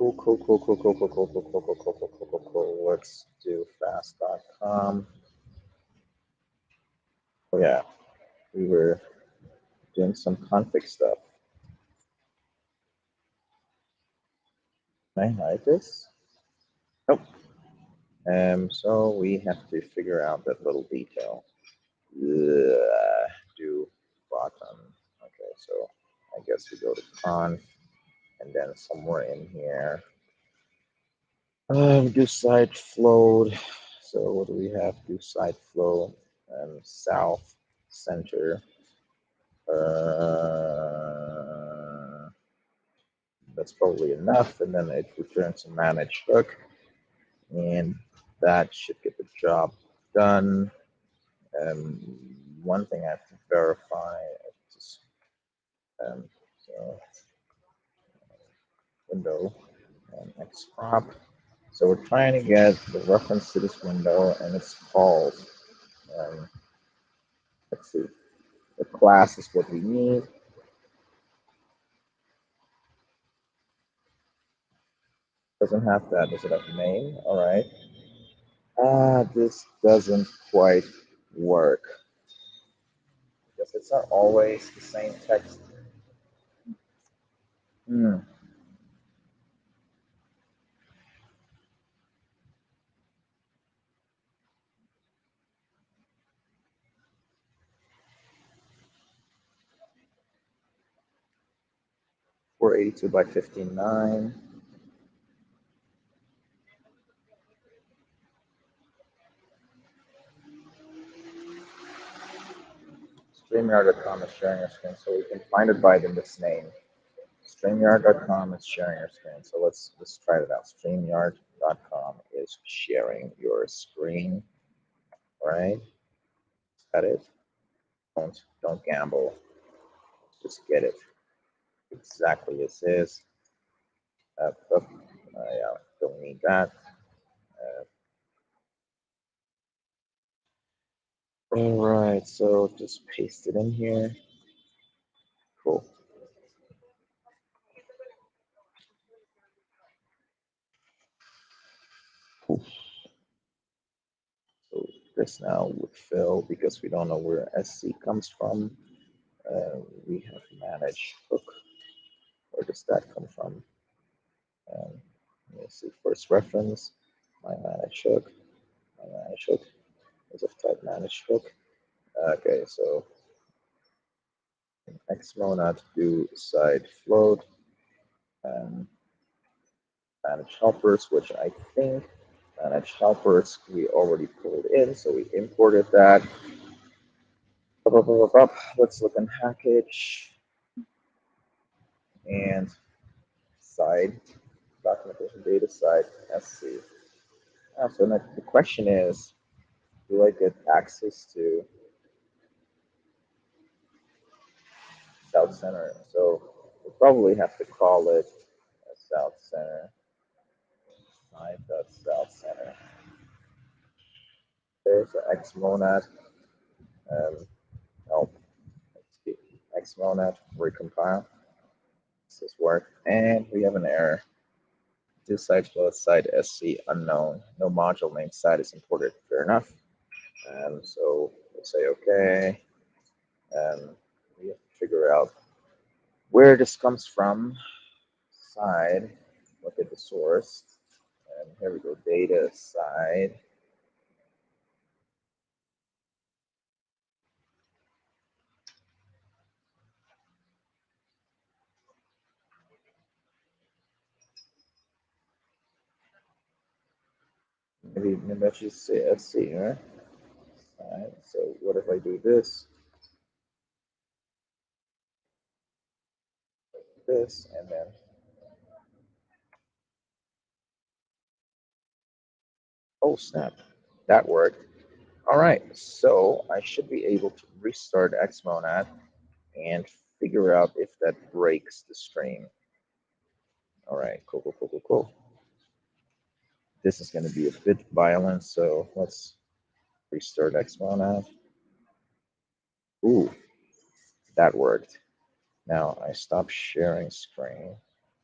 Cool, cool, cool, cool, cool, cool, cool, cool, cool, cool, cool, cool, cool, cool, cool. Let's do fast.com. Oh yeah, we were doing some config stuff. Can I hide this? Nope. So we have to figure out that little detail. Do bottom. Okay, so I guess we go to conf, and then somewhere in here, we do side float. So what do we have? Do side flow, south, center. That's probably enough, and then it returns a manage hook, and that should get the job done. One thing I have to verify is so window and X prop. So we're trying to get the reference to this window, and it's called. Let's see. The class is what we need. Doesn't have that. Does it have a name? All right. This doesn't quite work because it's not always the same text. 482 by 59. StreamYard.com is sharing your screen, so we can find it by this name. StreamYard.com is sharing your screen. So let's try it out. StreamYard.com is sharing your screen. Right? Is that it? Don't gamble. Just get it exactly as is. Yeah, don't need that. All right, so just paste it in here. Cool. Cool. So this now would fill because we don't know where SC comes from. We have manage hook. Where does that come from? Let me see. First reference, my manage hook. My manage hook is of type manage hook. Okay, so X monad do side float and manage helpers, which I think manage helpers we already pulled in, so we imported that. Let's look in package and side documentation data side SC. So the question is, do I get access to South Center? So we probably have to call it South Center. South Center. There's an X monad. Help. X monad recompile. This work, and we have an error. This site flow site SC unknown. No module name site is imported. Fair enough. So we'll say okay. We have to figure out where this comes from. Side. Look at the source. And here we go. Data side. Maybe I should say SC, right? Side. So what if I do this? This and then oh snap, that worked. All right, so I should be able to restart Xmonad and figure out if that breaks the stream. All right, cool, cool, cool, cool, cool. This is going to be a bit violent, so let's restart Xmonad. Ooh, that worked. Now I stop sharing screen,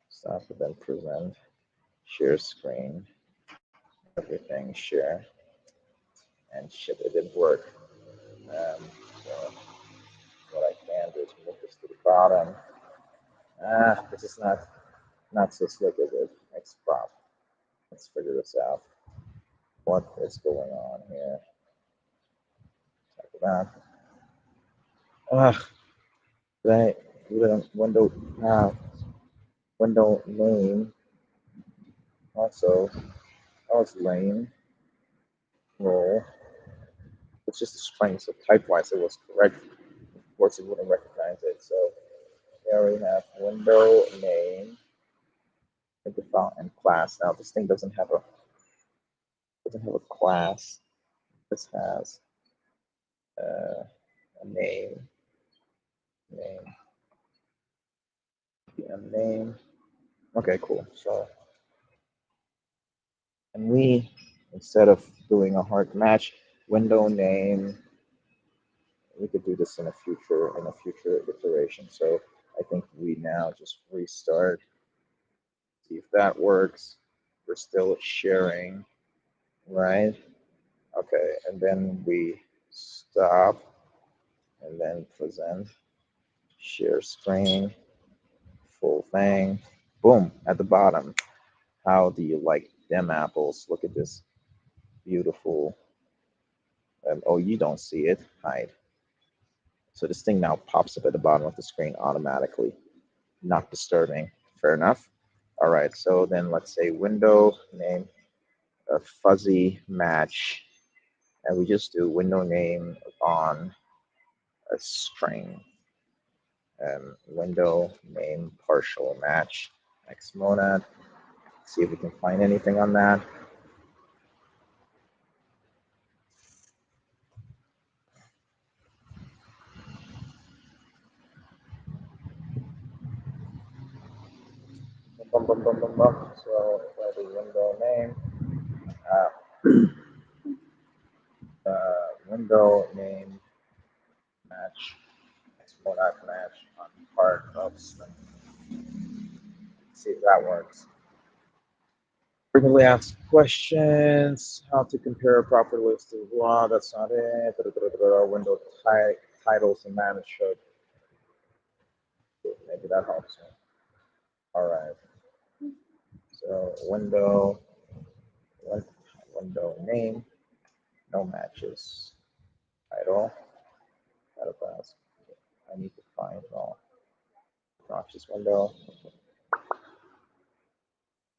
stop and then present. share screen, everything, share, and ship. It didn't work. So what I can do is move this to the bottom. This is not so slick, is it? Next prop. Let's figure this out. What is going on here? Check it out. Ugh, they window window name also. That was lame. Roll. It's just a string, so type-wise it was correct. Of course, it wouldn't recognize it. So here we have window name, default, and class. Now this thing doesn't have a class. This has a name, name. Okay, cool. So, and we, instead of doing a hard match, window name, we could do this in a future iteration. So I think we now just restart, see if that works. We're still sharing, right? Okay, and then we stop, and then present, share screen, full thing, boom, at the bottom. How do you like them apples? Look at this beautiful. Oh, you don't see it. Hide. So this thing now pops up at the bottom of the screen automatically. Not disturbing. Fair enough. All right. So then let's say window name a fuzzy match, and we just do window name on a string. Window name partial match. X monad. See if we can find anything on that. Bum, bum, bum, bum, bum. So if I do window name, window name match, monad match on part of string. See if that works. Frequently asked questions, how to compare a proper list of blah, that's not it. Window titles and manage should. Maybe that helps me. All right. So window name, no matches. Title, title class. I need to find all noxious window.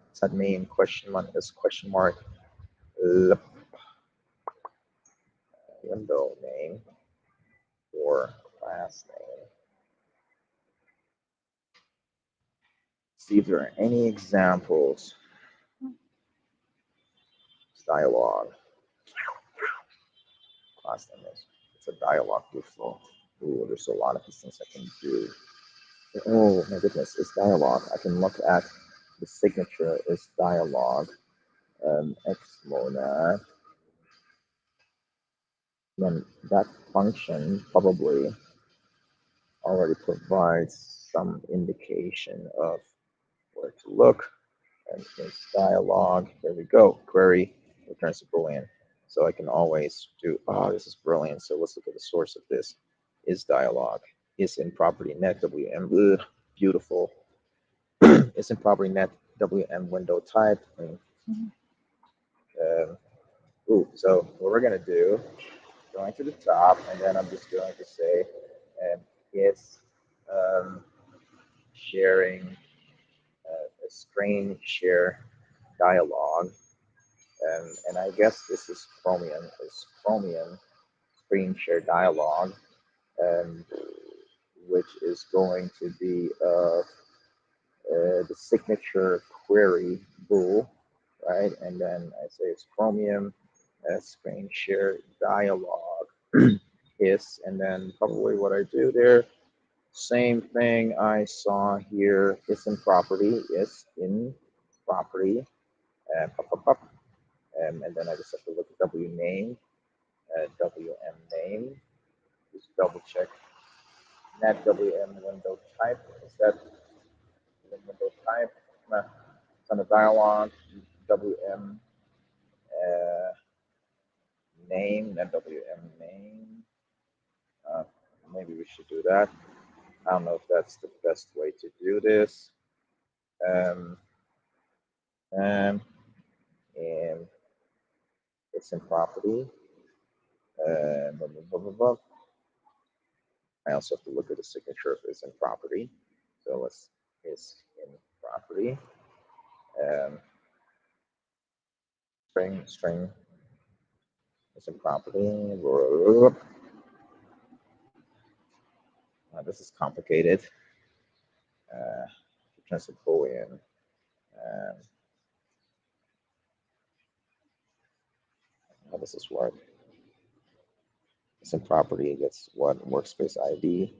Does that mean question mark is question mark window name or class name? See if there are any examples. Dialogue. Class name is. It's a dialogue flow. Ooh, there's a lot of these things I can do. Oh my goodness, it's dialogue. I can look at the signature is dialogue. X monad. Then that function probably already provides some indication of where to look. And it's dialogue. There we go. Query returns a Boolean. So I can always do, oh, this is brilliant. So let's look at the source of this. Is dialogue. Is in property net WM. Ugh, beautiful. Is in property net WM window type. So what we're going to do, going to the top, and then I'm just going to say, is sharing a screen share dialogue. And I guess this is Chromium screen share dialog, um, which is going to be the signature query bool, right? And then I say it's Chromium screen share dialog is, and then probably what I do there, same thing I saw here, is in property, pop, pop, pop. And then I just have to look at W name, WM name, just double check net WM window type. Is that the window type? Nah. on the dialog, WM uh, name, and WM name. Uh, Maybe we should do that. I don't know if that's the best way to do this. Um, and, and it's in property. Blah, blah, blah, blah, blah. I also have to look at the signature if it's in property. So let's is in property. Um, string is in property. This is complicated. Transfer Boolean. Um, how does this work? It's in property. It gets what workspace ID.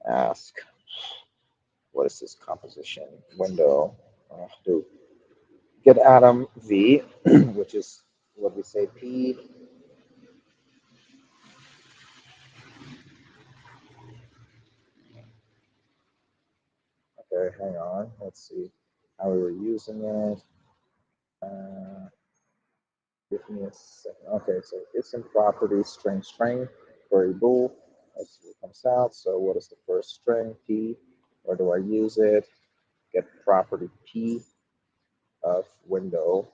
Ask what is this composition window? Do get Atom V, which is what we say P. Okay, hang on. Let's see how we were using it. Uh, Give me a second. Okay, so it's in property string query bool. Let's see what comes out. So what is the first string? P. Where do I use it? Get property P of window.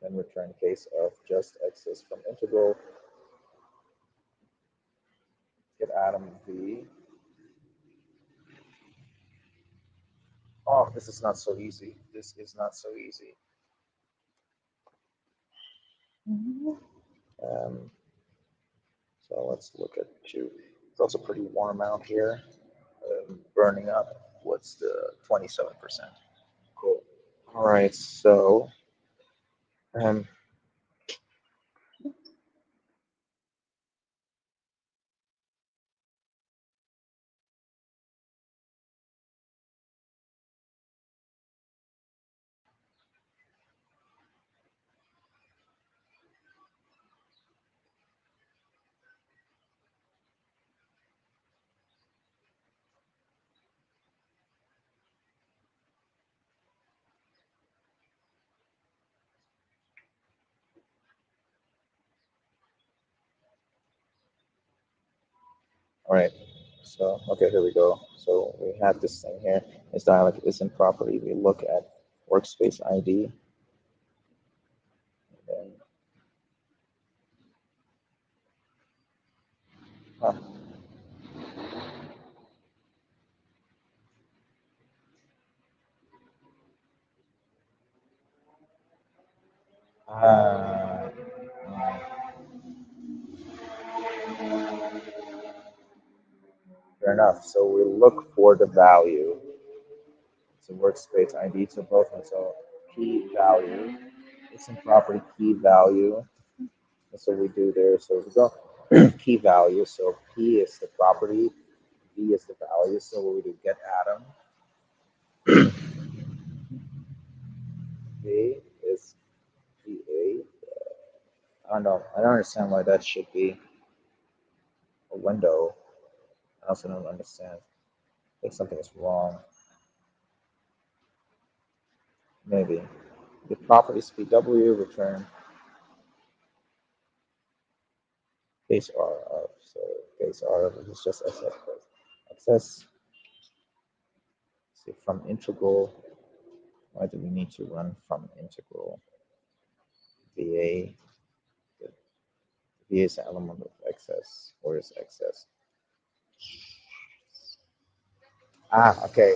Then return case of just access from integral. Get Atom V. Oh, this is not so easy. This is not so easy. Um, so let's look at two. It's also pretty warm out here. Burning up. What's the 27%? Cool. All right. So, um, all right. So, okay, here we go. So we have this thing here. This dialog isn't property. We look at workspace ID. And, huh. Uh, Fair enough. So we look for the value. It's a workspace ID to both. And so key value. It's in property key value. That's what we do there. So we go key value. So P is the property, V is the value. So what we do, get Atom. V is PA. I don't know. I don't understand why that should be a window. I also don't understand. I think something is wrong. Maybe. The properties PW return case R of. So case R of is just SS. Access. See from integral. Why do we need to run from integral? VA. VA is an element of excess. Where is excess? Ah, okay.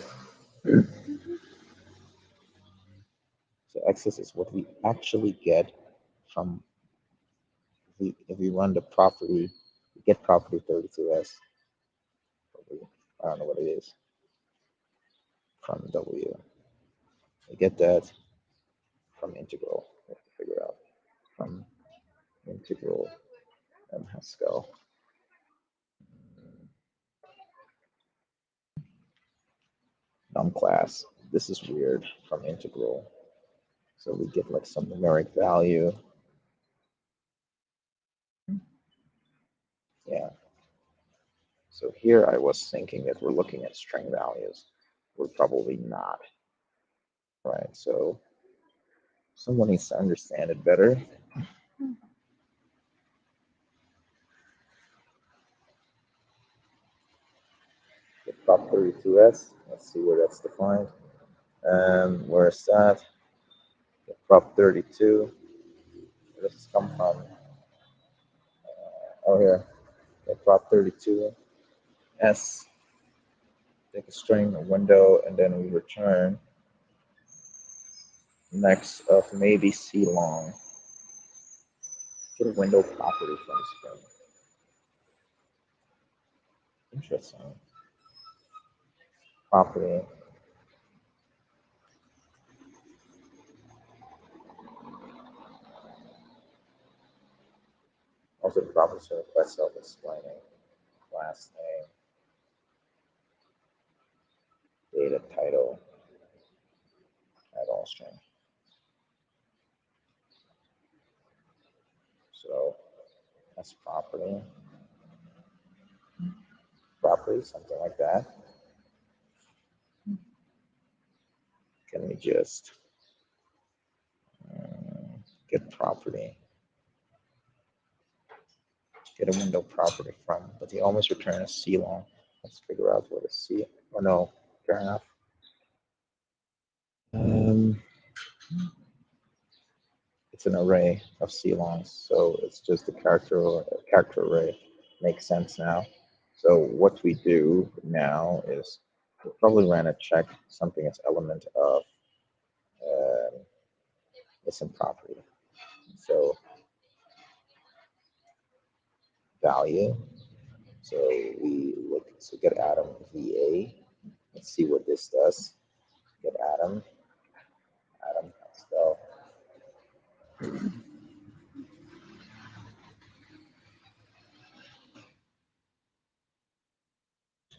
So excess is what we actually get from if we run the property, we get property 32S. I don't know what it is from W. We get that from integral. We have to figure out from integral and Haskell. Num class. This is weird from integral. So we get like some numeric value. Yeah. So here I was thinking that we're looking at string values. We're probably not, right? So someone needs to understand it better. The prop 32s, let's see where that's defined. Where's that? The prop 32, where does this come from? Oh, here, the prop 32 S, take a string, a window, and then we return next of maybe C long. Get a window property from string. Interesting. Property. Also, the property should request self-explaining. Last name, data, title, title string. So that's property. Property, something like that. Can we just get property? Get a window property from, but they always return a C long. Let's figure out what a C. Oh no, fair enough. Um, it's an array of C longs, so it's just a character array. Makes sense now. So what we do now is we'll probably run a check something as element of missing property. So value. So we look, so get Atom VA. Let's see what this does. Get Atom, spell.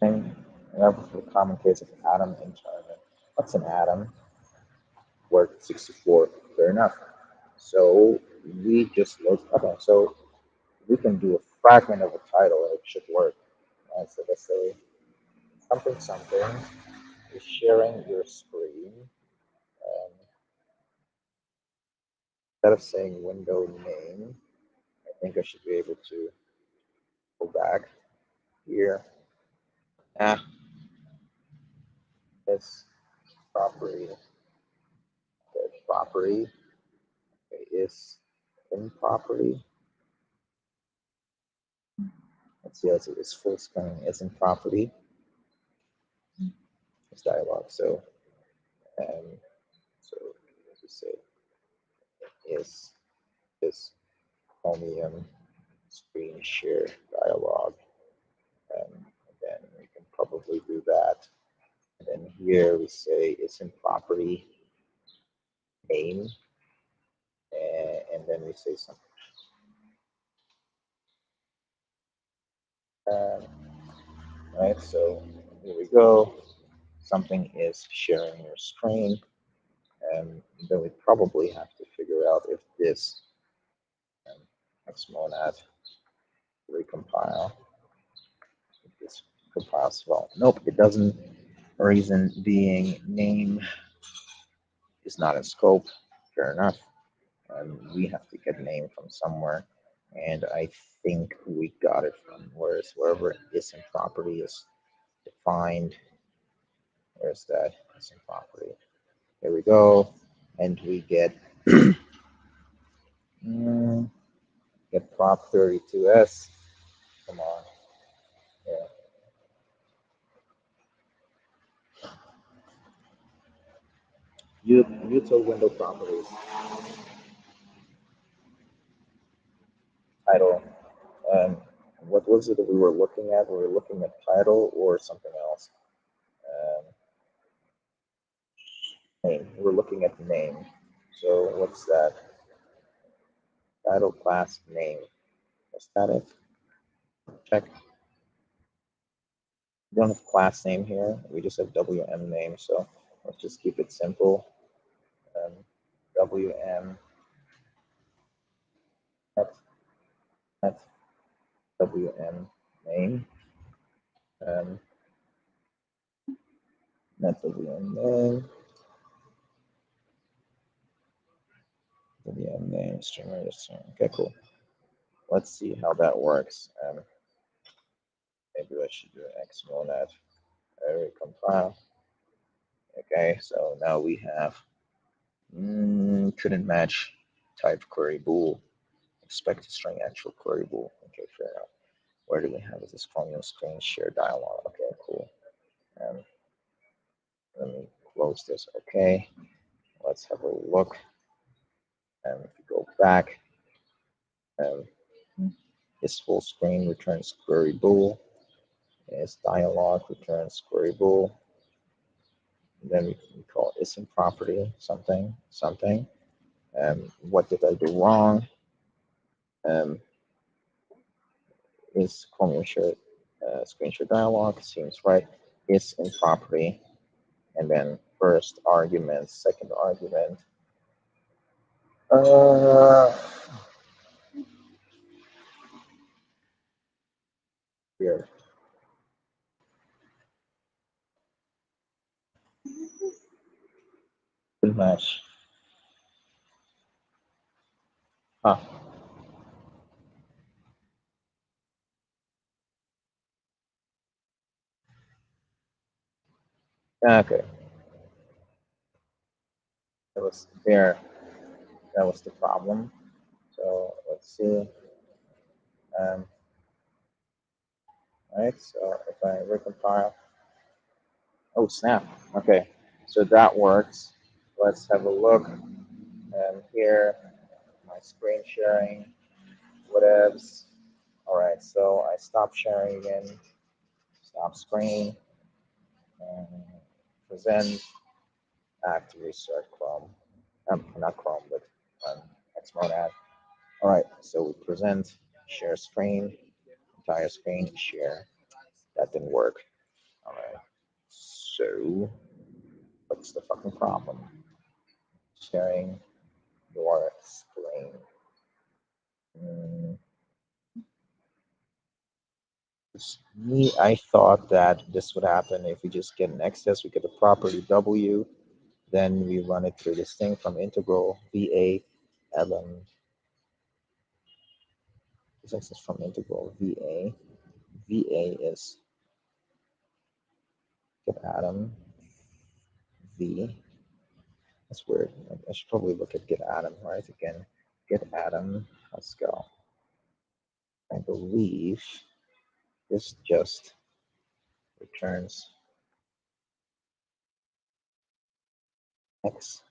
Thing. And that was the common case of Atom internal. What's an Atom? Word 64. Fair enough. So we just look. Okay, so we can do a fragment of a title and it should work. Right? So let's say something is sharing your screen. Instead of saying window name, I think I should be able to go back here. Ah, this property, the property is in property. Let's see, it's full screen. It's in property. It's dialog. Um, so let's just say is this Chromium screen share dialog. And then we can probably do that. And then here we say it's in property name, and then we say something. Right, so here we go. Something is sharing your screen, and then we probably have to figure out if this xmonad recompile, if this compiles well. Nope, it doesn't. Reason being name is not in scope. Fair enough. We have to get name from somewhere, and I think we got it from wherever is in property is defined. Where's that? Is in property. Here we go, and we get get prop 32s. Come on, yeah. Util window properties. Title. Um, what was it that we were looking at? We were looking at title or something else. Um, name. We're looking at name. So what's that? Title class name. Is that it? Check. We don't have class name here. We just have WM name. So let's just keep it simple. WM net WM name. Um, Not the VM name. The VM name, string register. Okay, cool. Let's see how that works. Maybe I should do an XML net. Recompile. Okay, so now we have couldn't match type query bool. Expected string actual query bool. Okay, fair enough. Where do we have this Chromium screen share dialog? Okay, cool. Let me close this. Okay, let's have a look. And if we go back, um, this full screen returns query bool. This dialog returns query bool. And then we can call isn't property something something. What did I do wrong? Is Chromium share screen share dialog seems right. Is in property, and then first argument, second argument. Here. Good match. Huh. Okay. That was there. That was the problem. So let's see. Um, right. So if I recompile, oh snap. Okay. So that works. Let's have a look. Here, my screen sharing, whatevs. All right. So I stop sharing again. Stop screen. And present. Act to restart Chrome. Not Chrome, but Xmonad. All right, so we present, share screen, entire screen, share. That didn't work. All right, so what's the fucking problem? Sharing your screen. Mm, Me, I thought that this would happen if we just get an access, we get the property W, then we run it through this thing from integral VA, Evan. This access from integral VA. VA is get Adam V. That's weird. I should probably look at get Adam, right? Again, get Adam. Let's go. I believe this just returns X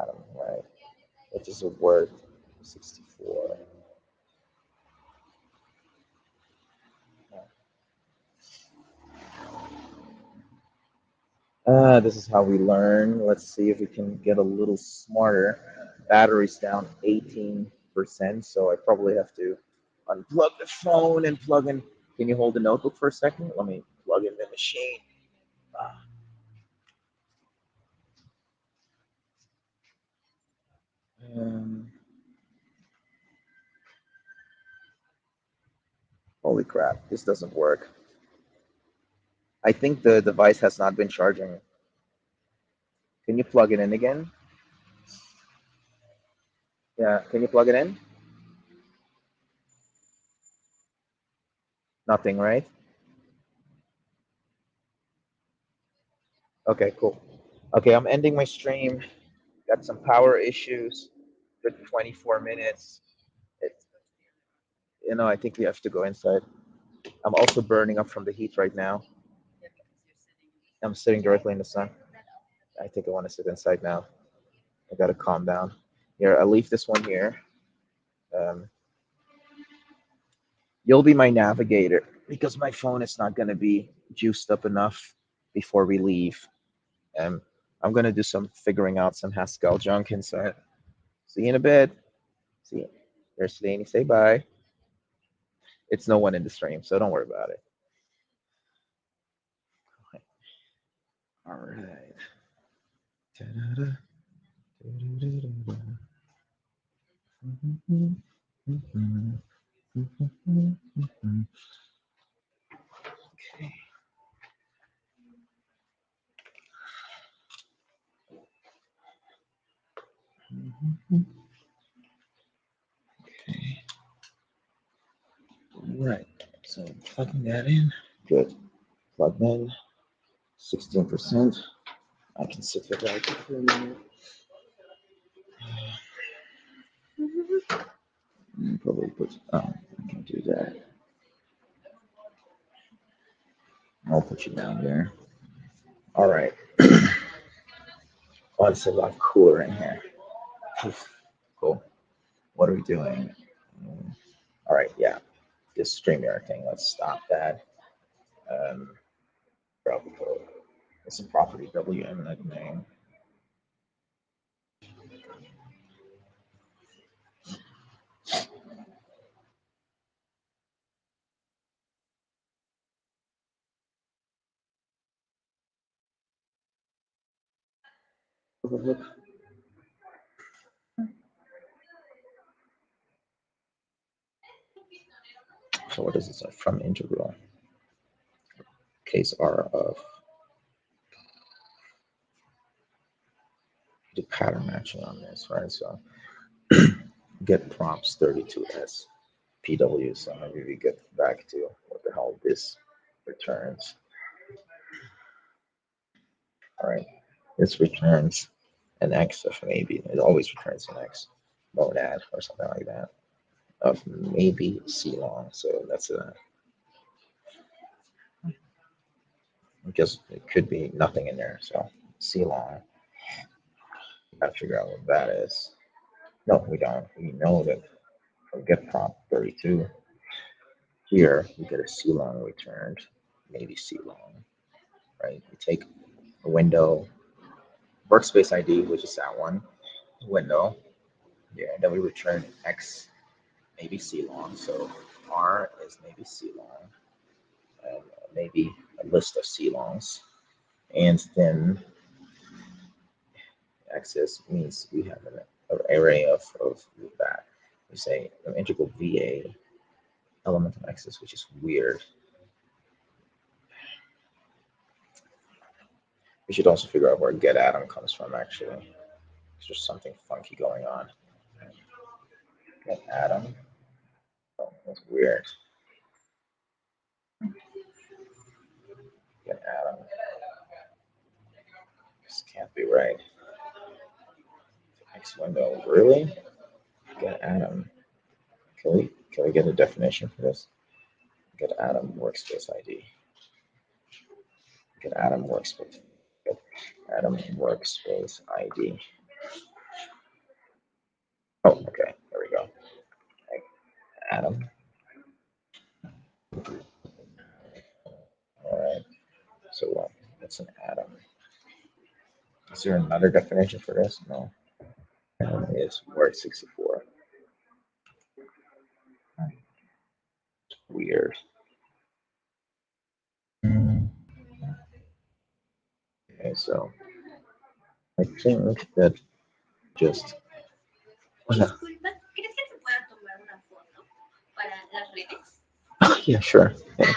Adam, right? Which is a word 64. This is how we learn. Let's see if we can get a little smarter. Battery's down 18%, so I probably have to unplug the phone and plug in. Can you hold the notebook for a second? Let me plug in the machine. Um, Holy crap, this doesn't work. I think the device has not been charging. Can you plug it in again? Yeah, can you plug it in? Nothing, right? Okay, cool. Okay, I'm ending my stream. Got some power issues. Good 24 minutes. It, I think we have to go inside. I'm also burning up from the heat right now. I'm sitting directly in the sun. I think I want to sit inside now. I gotta calm down. Here, I'll leave this one here. Um, you'll be my navigator because my phone is not gonna be juiced up enough before we leave. Um, I'm gonna do some figuring out some Haskell junk inside. See you in a bit. See you. There's Danny. Say bye. It's no one in the stream, so don't worry about it. All right. Okay. So plugging that in. Good. Plug in. 16%. I can sit with that for a minute. Probably put. I can do that. I'll put you down there. All right. Oh, it's a lot cooler in here. Cool. What are we doing? All right. Yeah. This StreamYard thing. Let's stop that. Um, Bravo code. It's a property WM name. So what is this? From integral. Case R of the pattern matching on this, right? So get props 32S PW. So maybe we get back to what the hell this returns. All right. This returns an X of maybe. It always returns an X monad or something like that of maybe C long. So that's a because it could be nothing in there. So C long. Gotta figure out what that is. No, we don't. We know that we get prop 32. Here we get a C long returned, maybe C long, right? We take a window, workspace ID, which is that one, window. Yeah, and then we return X, maybe C long. So R is maybe C long, and maybe a list of C longs. And then access means we have an array of that. We say an integral VA element of access, which is weird. We should also figure out where get atom comes from, actually. There's just something funky going on. Get atom. Oh, that's weird. Get atom. This can't be right. Next window. Really? Get atom. Can we get a definition for this? Get atom workspace ID. Get atom workspace. Get atom workspace ID. Oh, okay. There we go. Atom. All right. So what? What's an atom? Is there another definition for this? No. Atom is word 64. Weird. Okay, so I think that just. Oh, no. Yeah, sure. Yeah.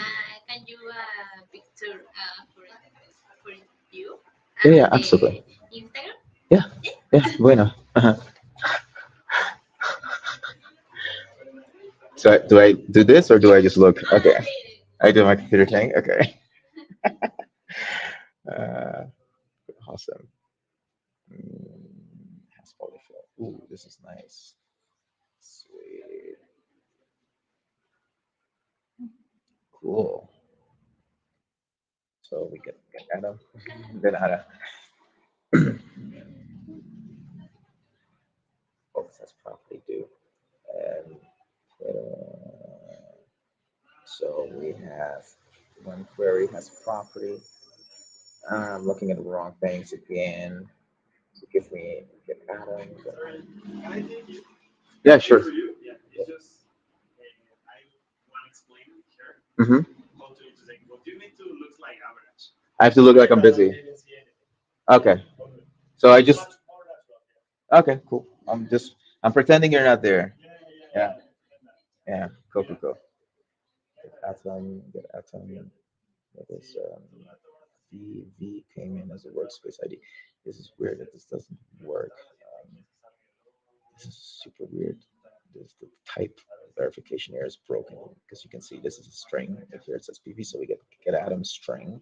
Yeah, yeah, absolutely. Yeah, yeah, bueno. So do I do this or do I just look? Okay, I do my computer thing. Okay. Uh, awesome. Has polyfill. Ooh, this is nice. Sweet. Cool. So we get Adam. Then Ada. Both that's properly due. And so we have one query has property. I'm looking at the wrong things again. So give me get Adam. Yeah, sure. Mm-hmm. I have to look like I'm busy. Okay. So I just okay, cool. I'm pretending you're not there. Yeah, yeah. Cool, cool, cool. Get atom. That is V came in as a workspace ID. This is weird that this doesn't work. This is super weird. the type verification here is broken because you can see this is a string. If here it says PP, so we get Atom string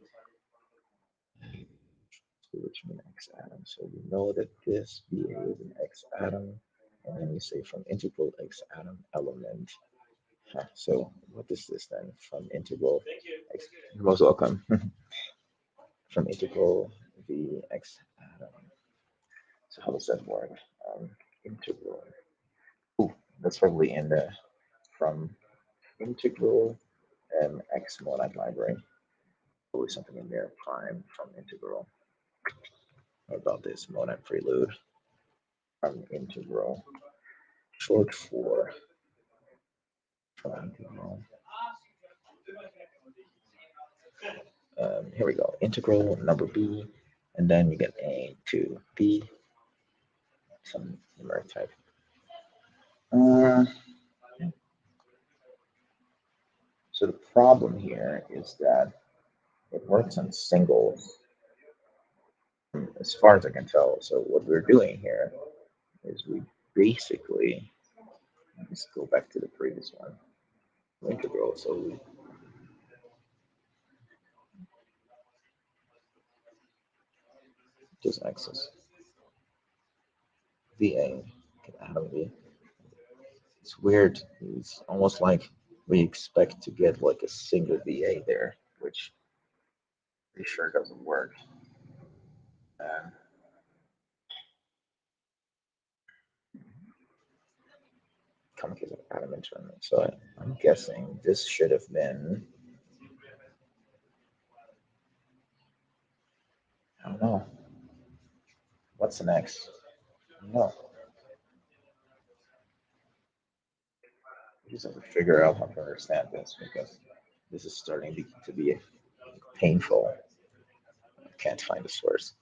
to return X Atom. So we know that this VA is an X Atom, and then we say from integral X Atom element. So what is this then? From integral X, you're most welcome. From integral V X Atom. So how does that work? Integral. Ooh, that's probably in the from integral X monad library. Probably something in there. Prime from integral. What about this monad prelude from integral? Short for from integral. Here we go. Integral number B, and then you get A to B, some numeric type. So the problem here is that it works on singles, as far as I can tell. So what we're doing here is we basically, let's go back to the previous one, integral. So we just access VA, get out of V. It's weird. It's almost like we expect to get like a single VA there, which pretty sure doesn't work. Um, complicated Atom tournament. So I'm guessing this should have been, I don't know. What's the next? No. We just have to figure out how to understand this because this is starting to be painful. I can't find the source.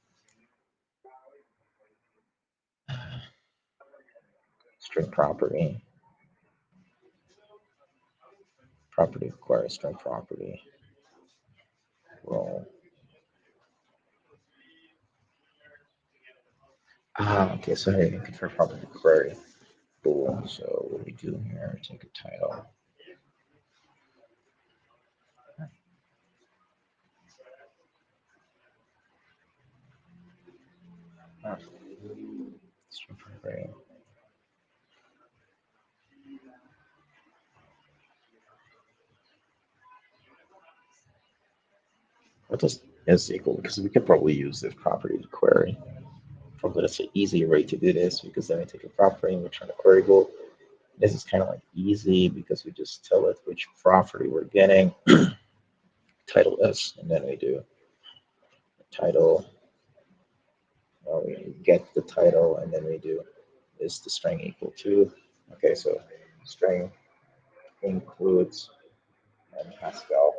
String property. Property requires string property. Roll. Okay, so here you can confirm property query. Cool. So what we do here, take a title. String property. What does is equal? Because we could probably use this property to query. Probably that's an easy way to do this because then we take a property and return a queryable. This is kind of like easy because we just tell it which property we're getting, title S, and then we do title. We get the title, and then we do is the string equal to. Okay, so string includes and Pascal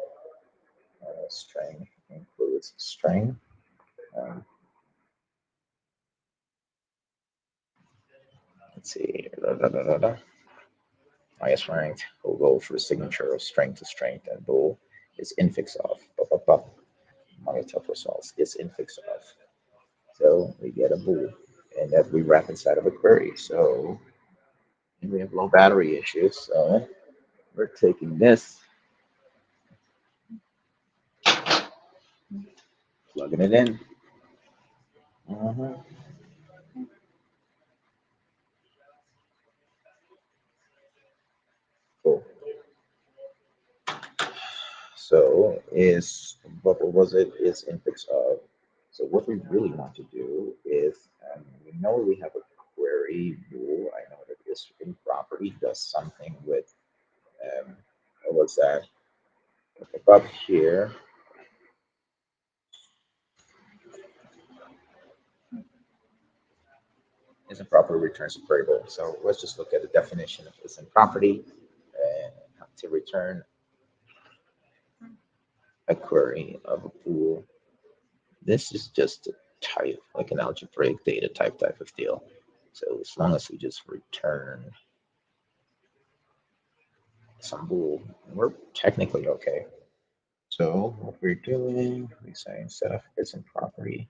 string includes string. Um, let's see. Highest ranked will go for signature of strength to strength, and bool is infix of. My top results is infix of. So we get a bool, and that we wrap inside of a query. So we have low battery issues. So we're taking this, plugging it in. Uh-huh. Cool. So is what was it? Is infix of. So what we really want to do is we know we have a query bool. I know that this string property does something with what was that? Up here is a property returns a variable. So let's just look at the definition of this in property and to return a query of a pool. This is just a type, like an algebraic data type of deal. So as long as we just return some bool, we're technically okay. So what we're doing, we say instead of it's in property,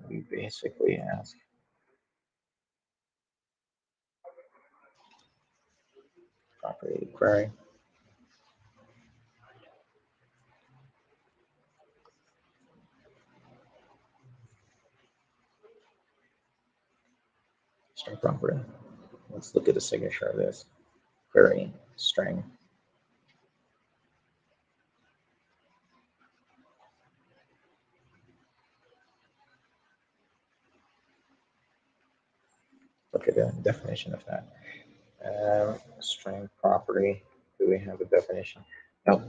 we basically ask property query. String property. Let's look at the signature of this query string. Look at the definition of that. String property. Do we have a definition? Nope.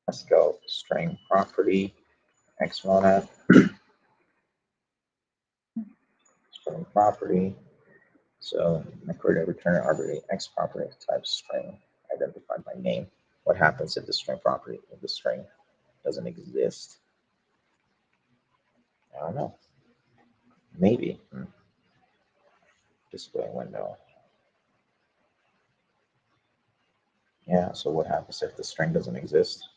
Let's go string property x monad string property. So my query return arbitrary x property type string identified by name. What happens if the string property if the string doesn't exist? I don't know. Maybe. Display window. Yeah, so what happens if the string doesn't exist?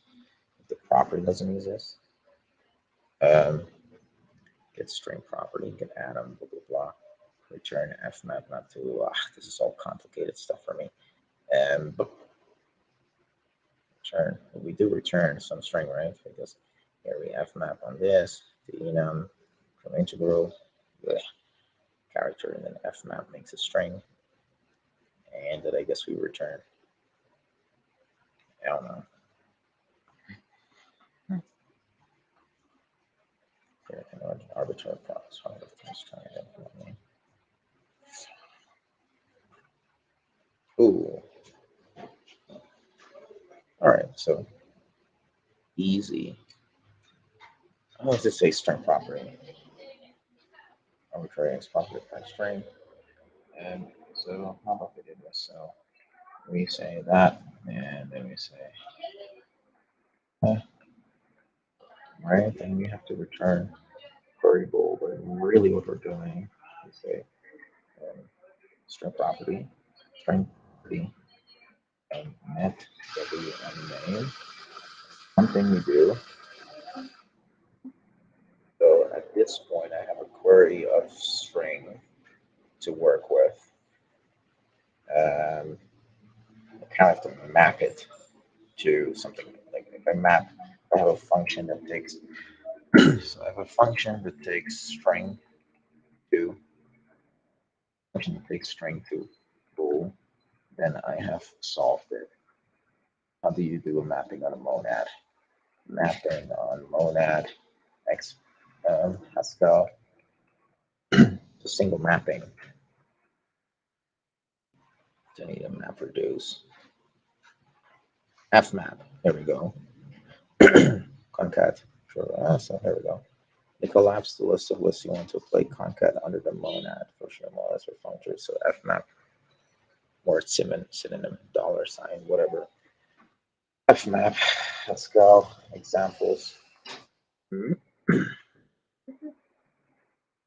If the property doesn't exist? Get string property, get atom, blah, blah, blah. Return fmap, not to, this is all complicated stuff for me. But return, we do return some string, right? Because here we fmap on this, the enum from integral, the character, and then fmap makes a string. And that I guess we return. I don't know. Here, an arbitrary process. Ooh. All right, so easy. Let's just say string property. Arbitrary x property type string. And so how about we do this? So we say that, and then we say, right? Then we have to return variable, but really what we're doing is say string property, and net w and name. Something we do. So at this point, I have a query of string to work with. I kind of have to map it to something. Like if I have a function that takes, so I have a function that takes string to bool, then I have solved it. How do you do a mapping on a monad? Mapping on monad x Pascal, a single mapping. So I need a map reduce. Fmap. There we go. Concat. Sure. So here we go. It collapsed the list of lists you want to play concat under the monad for sure monads or functors. So fmap or synonym, $, whatever. Fmap. Let's go. Examples.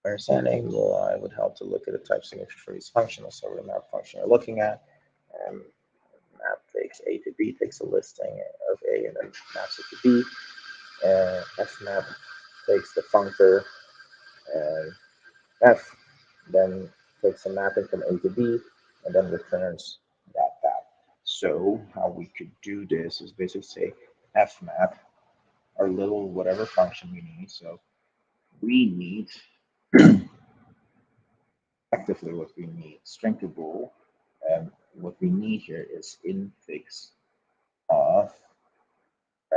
Understanding, well, I would help to look at a type signature for each function. So the map function you're looking at. Map takes A to B, takes a listing of A and then maps it to B. Fmap takes the functor F, then takes a mapping from A to B, and then returns that. So how we could do this is basically say fmap, our little whatever function we need. So we need effectively what we need, string to bool. And what we need here is infix of,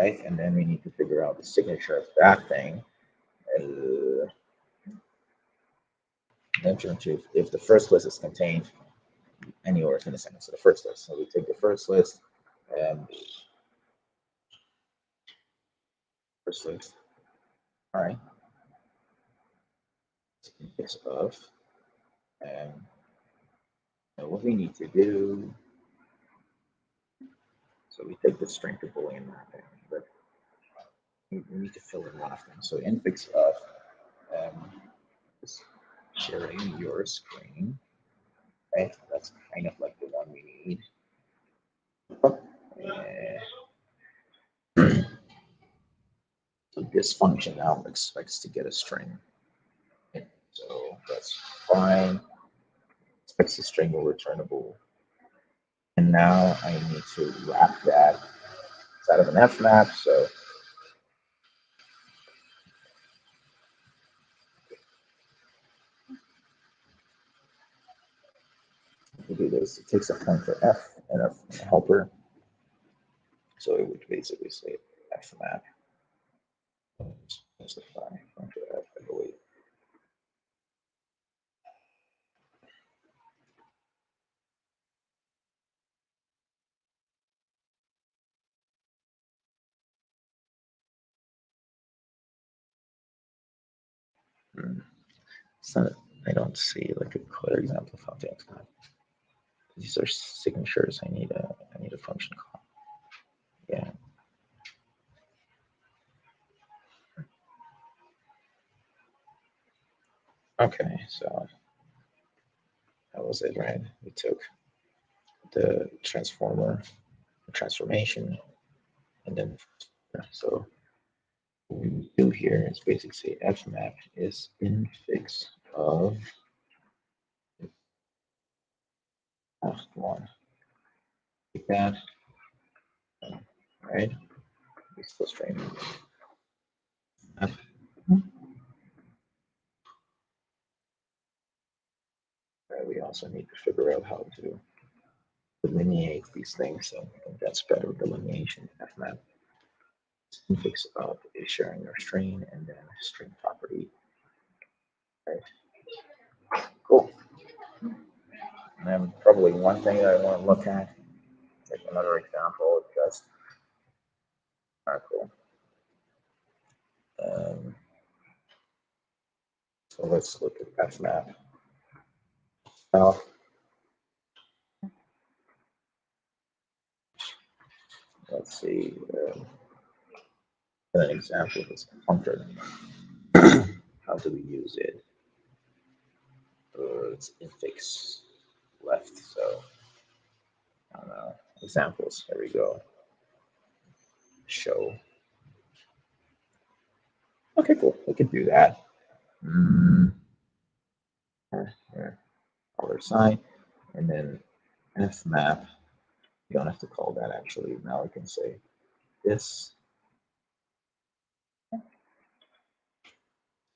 right? And then we need to figure out the signature of that thing. If the first list is contained anywhere in the second, so the first list. So we take the first list and first list. All right. Infix of, and what we need to do. So we take the string to Boolean mapping, but we need to fill in one of them. So infix of sharing your screen, right? That's kind of like the one we need. So this function now expects to get a string. So that's fine. Expects the string will return a bool. And now I need to wrap that inside of an F map. So we do this. It takes a pointer F and a helper. So it would basically say F map. Specify pointer F, I believe. So I don't see like a clear example of how to export. These are signatures. I need a function call. Yeah. Okay, so that was it, right? We took the transformer, the transformation, and then so what we do here is basically say f map is infix of f1. Like that, right? It's the string. We also need to figure out how to delineate these things. So I think that's better delineation. F map infix of is sharing your string and then string property. Right. Cool. And then probably one thing that I want to look at, like another example, is just cool. So let's look at F map. Now, let's see an example of this function. How do we use it? It's infix left. So I don't know. Examples. Here we go. Show. Okay, cool. We can do that. Here. Other side. And then F map. You don't have to call that actually. Now I can say this.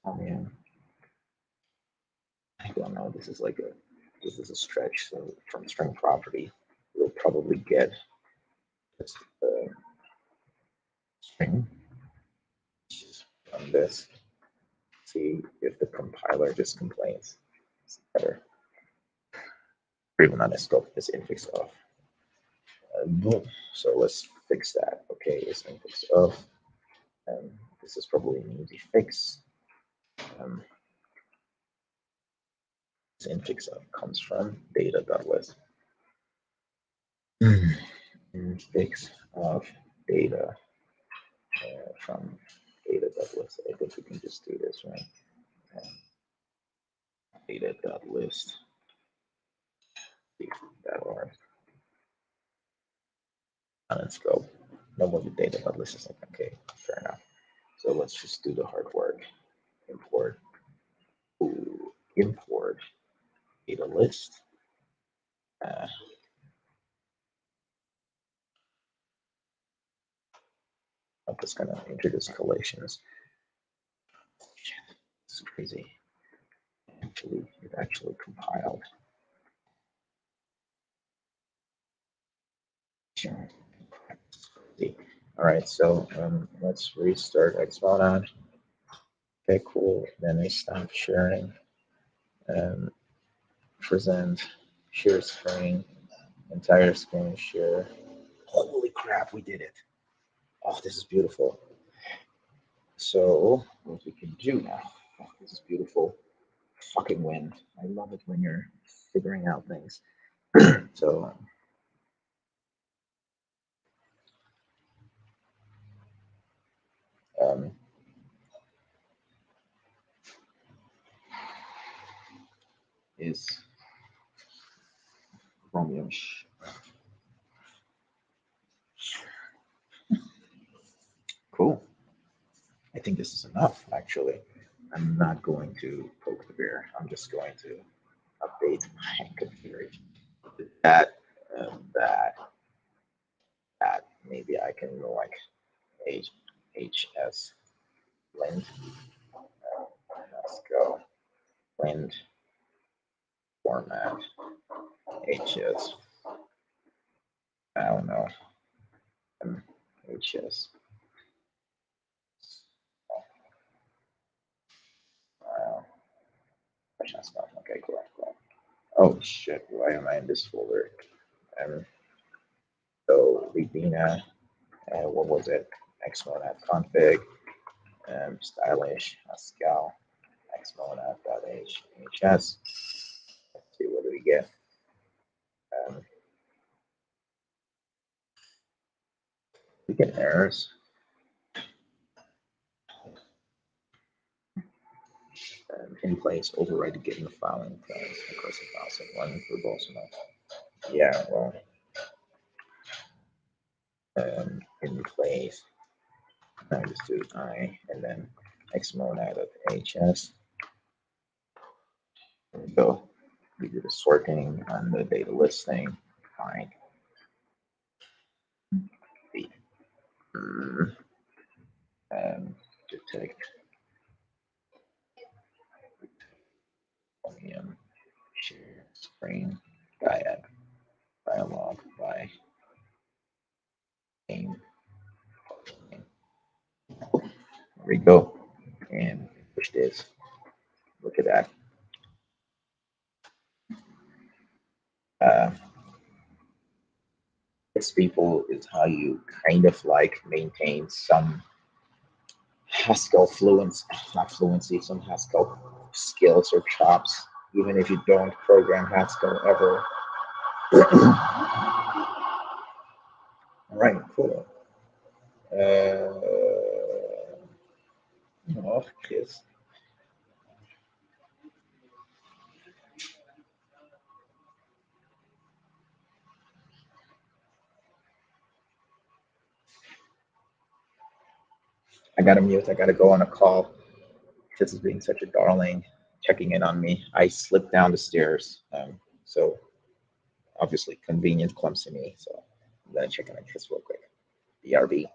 Oh man. I don't know. This is a stretch. So from string property, we'll probably get just string on this. See if the compiler just complains. It's better. Or even on a scope, this infix of. Boom. So let's fix that. Okay, it's infix of. This is probably an easy fix. This infix of comes from data.list. Infix of data from data.list. I think we can just do this, right? Data.list. That or on scope. No more the data.list is like, okay, fair enough. So let's just do the hard work. Import. Import data list. I'm just gonna introduce collections. It's crazy. It actually compiled. All right, so let's restart Xmonad. Okay, cool. Then I stop sharing. Present, share screen, entire screen share. Holy crap, we did it. Oh, this is beautiful. So what we can do now, oh, this is beautiful. Fucking wind. I love it when you're figuring out things. So is Chromium. Cool. I think this is enough, actually. I'm not going to poke the bear. I'm just going to update my configuration. That That maybe I can like HS blend. Let's go blend format HS. I don't know. HS. Uh, that's not okay. Cool. Oh shit! Why am I in this folder? Um, so Libina. What was it? X1 at config. Stylish Pascal. X1 at .hs. Let's see what do we get. Um, we get errors. In place, override getting the following class. Recursive file set one for both. Yeah, well, in place, I just do I and then xmonad of HS. There we go. We do the sorting on the data listing. Find the detect volume share screen dialog by name. There we go. And push this. Look at that. Uh, this people is how you kind of like maintain some Haskell fluency, not fluency, some Haskell skills or chops, even if you don't program Haskell ever. All right, cool. Oh, yes. I gotta mute. I gotta go on a call. This is being such a darling, checking in on me. I slipped down the stairs, so obviously convenient, clumsy me. So I'm gonna check in on Chris real quick. BRB.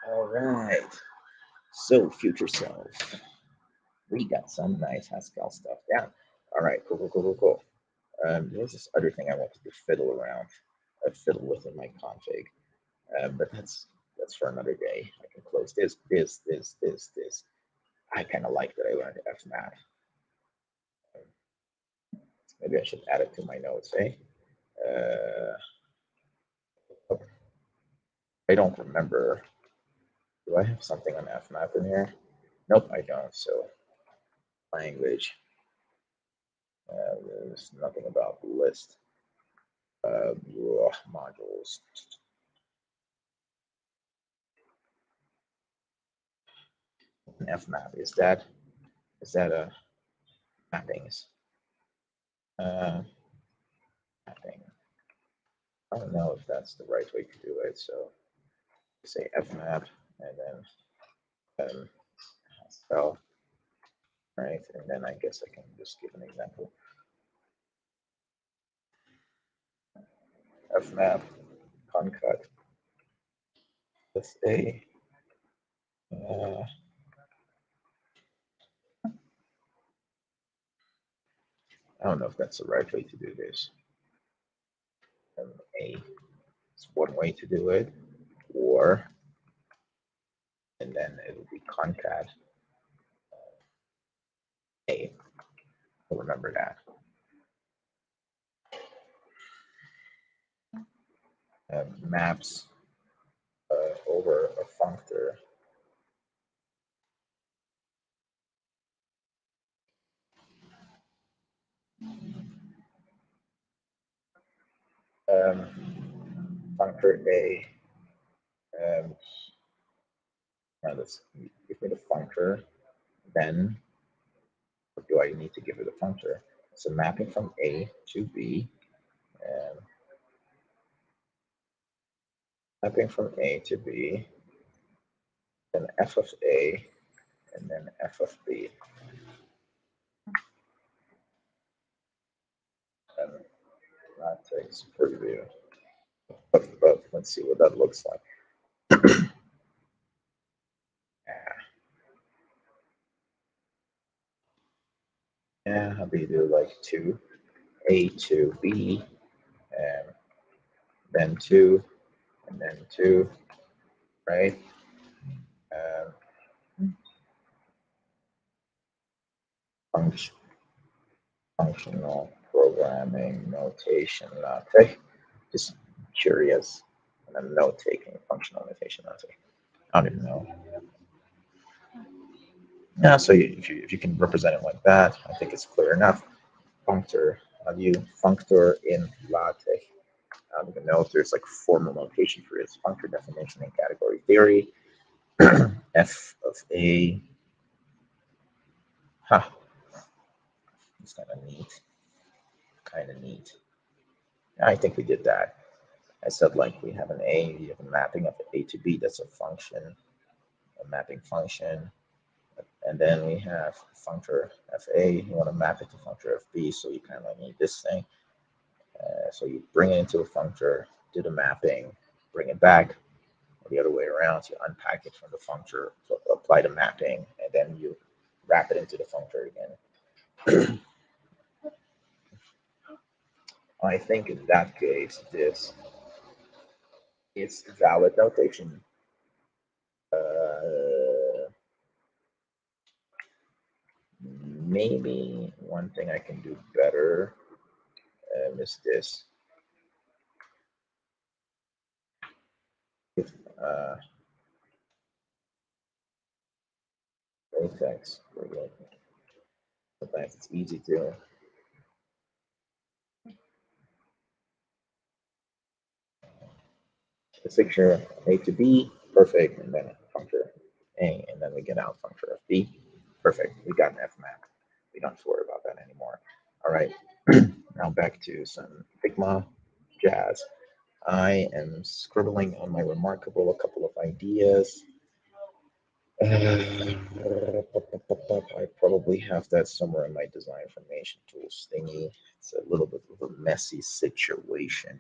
All right. So future self. We got some nice Haskell stuff down. All right, cool. There's this other thing I wanted to fiddle around, fiddle with in my config, but that's for another day. I can close this. I kind of like that I learned FMAT. Maybe I should add it to my notes, eh? I don't remember. Do I have something on FMAP in here? Nope, I don't. So language. There's nothing about the list. Modules. FMAP is that a mappings. Uh, Mapping. I don't know if that's the right way to do it. So say fmap and then spell, right? And then I guess I can just give an example. Fmap concat with a I don't know if that's the right way to do this. A is one way to do it, or and then it will be concat A. I'll remember that. Maps over a functor. Functor A. Now let's give me the functor. Then what do I need to give it a functor? So mapping from A to B. Mapping from A to B. Then f of A, and then f of B. And that takes preview. But let's see what that looks like. Yeah, how do you do like 2, A to B, and then 2, and then 2, right? Function, functional programming notation latte. Just curious. And then note taking, functional notation latte. I don't even know. Yeah, so if you can represent it like that, I think it's clear enough. Functor, you functor in latte. I don't even know if there's like formal notation for its functor definition in category theory. F of A. Huh. It's kind of neat. Kind of neat. I think we did that. I said like we have an A, you have a mapping of A to B, that's a function, a mapping function. And then we have functor FA, you want to map it to functor FB, so you kind of need this thing. So you bring it into a functor, do the mapping, bring it back, or the other way around, so you unpack it from the functor, apply the mapping, and then you wrap it into the functor again. I think in that case, this is valid notation. Maybe one thing I can do better is this. If, thanks. Sometimes it's easy to the picture A to B, perfect, and then functor A, and then we get out functor of B, perfect. We got an F map. We don't have to worry about that anymore. All right, now back to some Figma jazz. I am scribbling on my Remarkable a couple of ideas. I probably have that somewhere in my design information tools thingy. It's a little bit of a messy situation.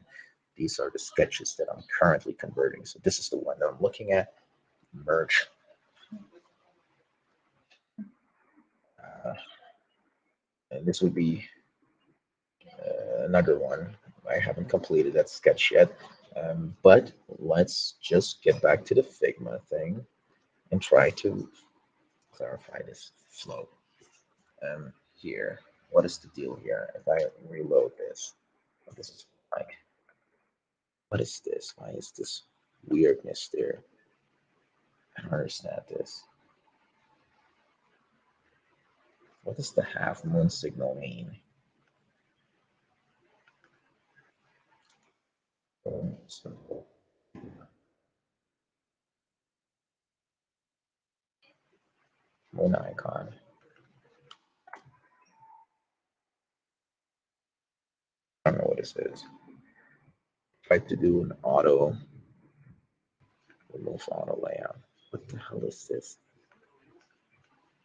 These are the sketches that I'm currently converting. So this is the one that I'm looking at. Merge. And this would be another one. I haven't completed that sketch yet. But let's just get back to the Figma thing and try to clarify this flow. Here, what is the deal here? If I reload this, this is like, what is this? Why is this weirdness there? I don't understand this. What does the half moon signal mean? Moon icon. is try to do an auto remove auto layout. What the hell is this?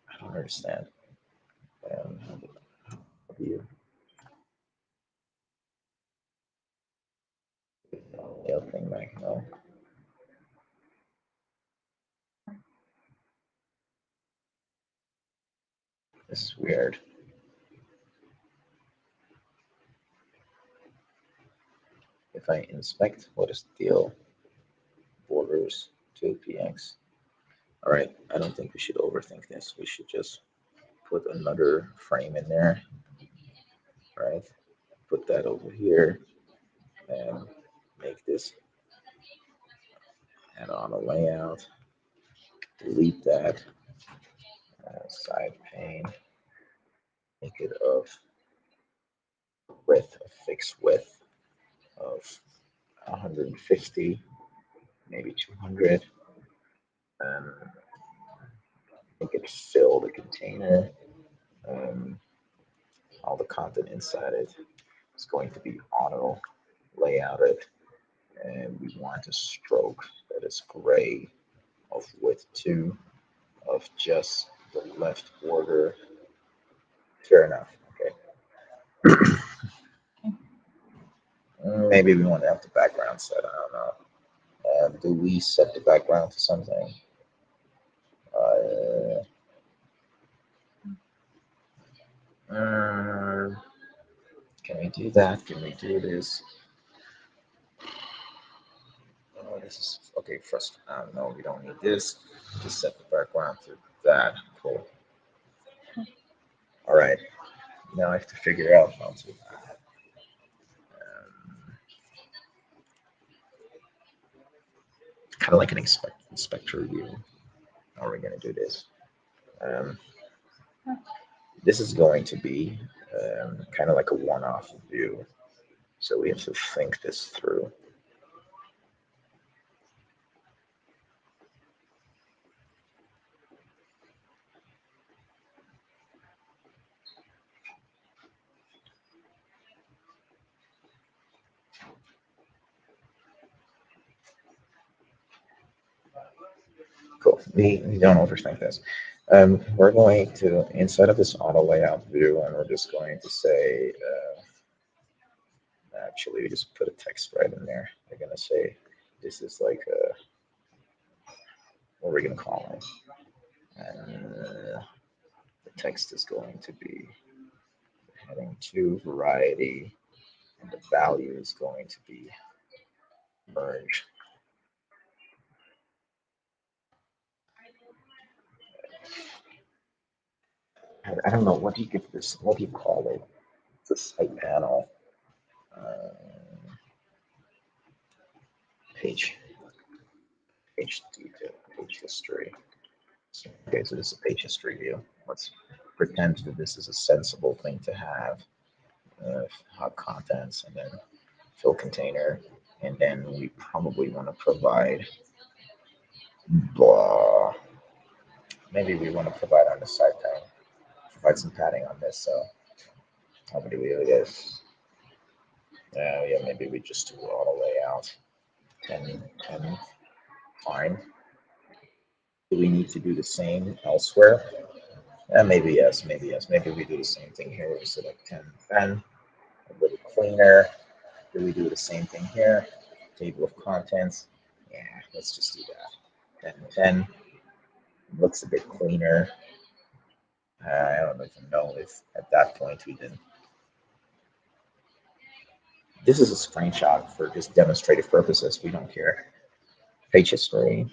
I don't understand. How do you layout thing back? No, this is weird. If I inspect, what is the deal? Borders 2px. All right, I don't think we should overthink this. We should just put another frame in there, right? Put that over here and make this add on a layout. Delete that side pane. Make it of width, a fixed width of 150, maybe 200. And make it fill the container. Um, all the content inside it is going to be auto layouted, and we want a stroke that is gray of width 2 of just the left border. Fair enough. Okay. Maybe we want to have the background set. I don't know. Do we set the background to something? Can we do that? Can we do this? Oh, this is okay. First, no, we don't need this. Just set the background to that. Cool. All right. Now I have to figure out how to. Kind of like an inspector view. How are we going to do this? Um, this is going to be kind of like a one-off view. So we have to think this through. Cool. We don't overthink this. We're going to, inside of this auto layout view, and we're just going to say, actually, we just put a text right in there. We're going to say, this is like a, what are we going to call it? And the text is going to be heading to variety, and the value is going to be merge. I don't know, what do you give this, what do you call it? It's a site panel. Page detail, page history. Okay, so this is a page history view. Let's pretend that this is a sensible thing to have. Hot contents, and then fill container, and then we probably want to provide blah. Maybe we want to provide on the side pane, provide some padding on this. So how do we do this? Yeah, maybe we just do auto layout. 10, 10, fine. Do we need to do the same elsewhere? Maybe yes, maybe yes. Maybe we do the same thing here. We select 10, 10, a little cleaner. Do we do the same thing here? Table of contents. Yeah, let's just do that. 10, 10 looks a bit cleaner. I don't even know if at that point we didn't. This is a screenshot for just demonstrative purposes. We don't care. Page history.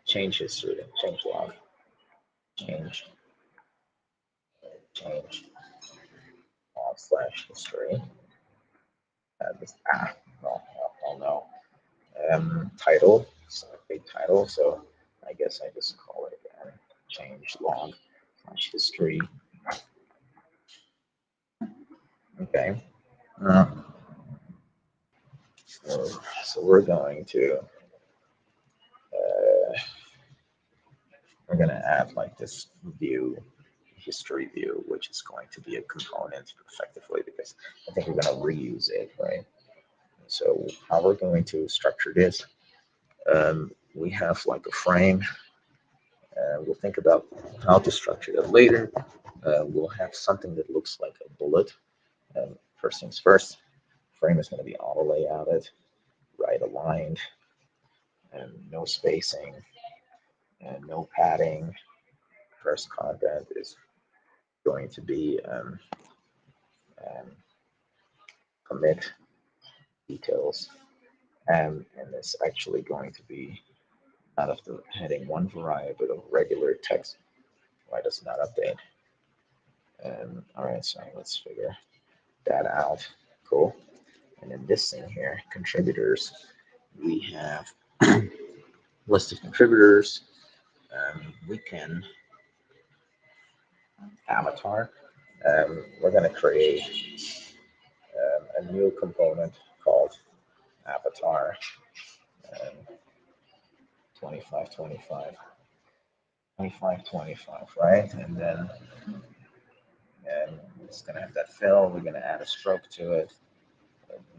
Change history. Change log. Change. Change log slash history. No, no, no. Title. So a title. So I guess I just call it again. Change log slash history. Okay. So we're going to we're going to add like this view history view, which is going to be a component effectively because I think we're going to reuse it, right? So how we're going to structure this, we have like a frame. We'll think about how to structure that later. We'll have something that looks like a bullet. First things first, frame is going to be auto layouted, right aligned, and no spacing, and no padding. First content is going to be um, commit details, and it's actually going to be not of the heading one variety, but of regular text. Why does not update? All right, so let's figure that out. Cool. And then this thing here, contributors, we have list of contributors. We can avatar. We're going to create a new component called avatar um, 25, 25, 25, 25, right? And then it's going to have that fill. We're going to add a stroke to it.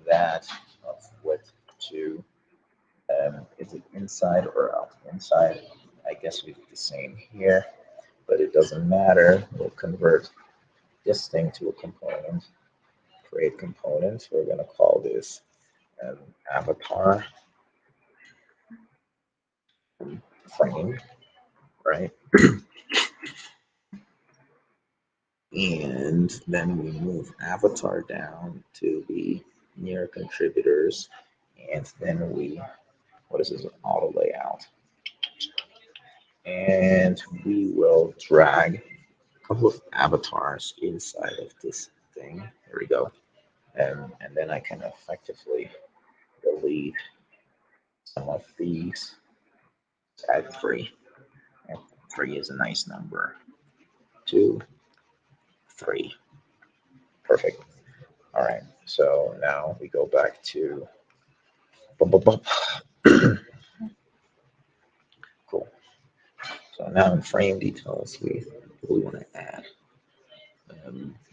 That of width to is it inside or out? Inside. I guess we do the same here, but it doesn't matter. We'll convert this thing to a component. Create components. We're going to call this avatar frame, right? And then we move avatar down to the near contributors, and then we, what is this, auto layout, and we will drag a couple of avatars inside of this thing. There we go. And then I can effectively delete some of these. Add 3. And 3 is a nice number. 2, 3. Perfect. All right. So now we go back to cool. So now in frame details, we want to add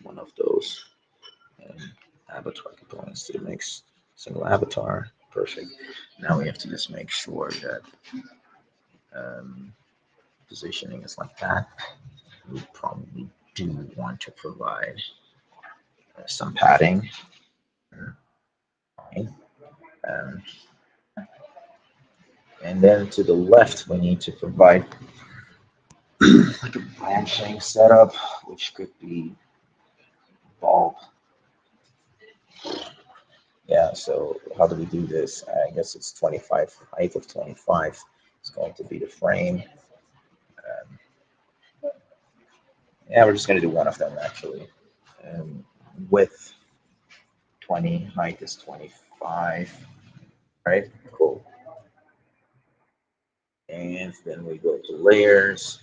one of those avatar components to the next single avatar. Perfect. Now we have to just make sure that um, positioning is like that. We probably do want to provide some padding. Fine. Um, and then to the left, we need to provide like a branching setup, which could be bulb. Yeah, so how do we do this? I guess it's 25, height of 25 is going to be the frame. Yeah, we're just going to do one of them actually. Width 20, height is 25, right? Cool. And then we go to layers,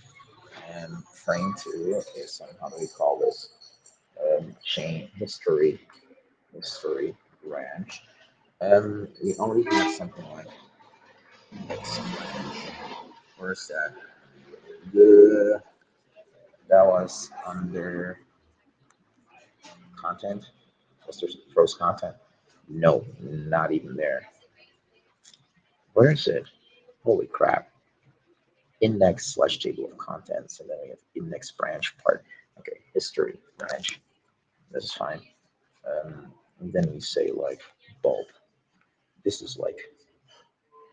and frame 2 is how do we call this? Chain history branch. We already have something like this branch. Where's that? That was under content. Was there pros content? No, not even there. Where is it? Holy crap. Index / table of contents, and then we have index branch part. Okay, history branch. This is fine. And then we say like bulb. This is like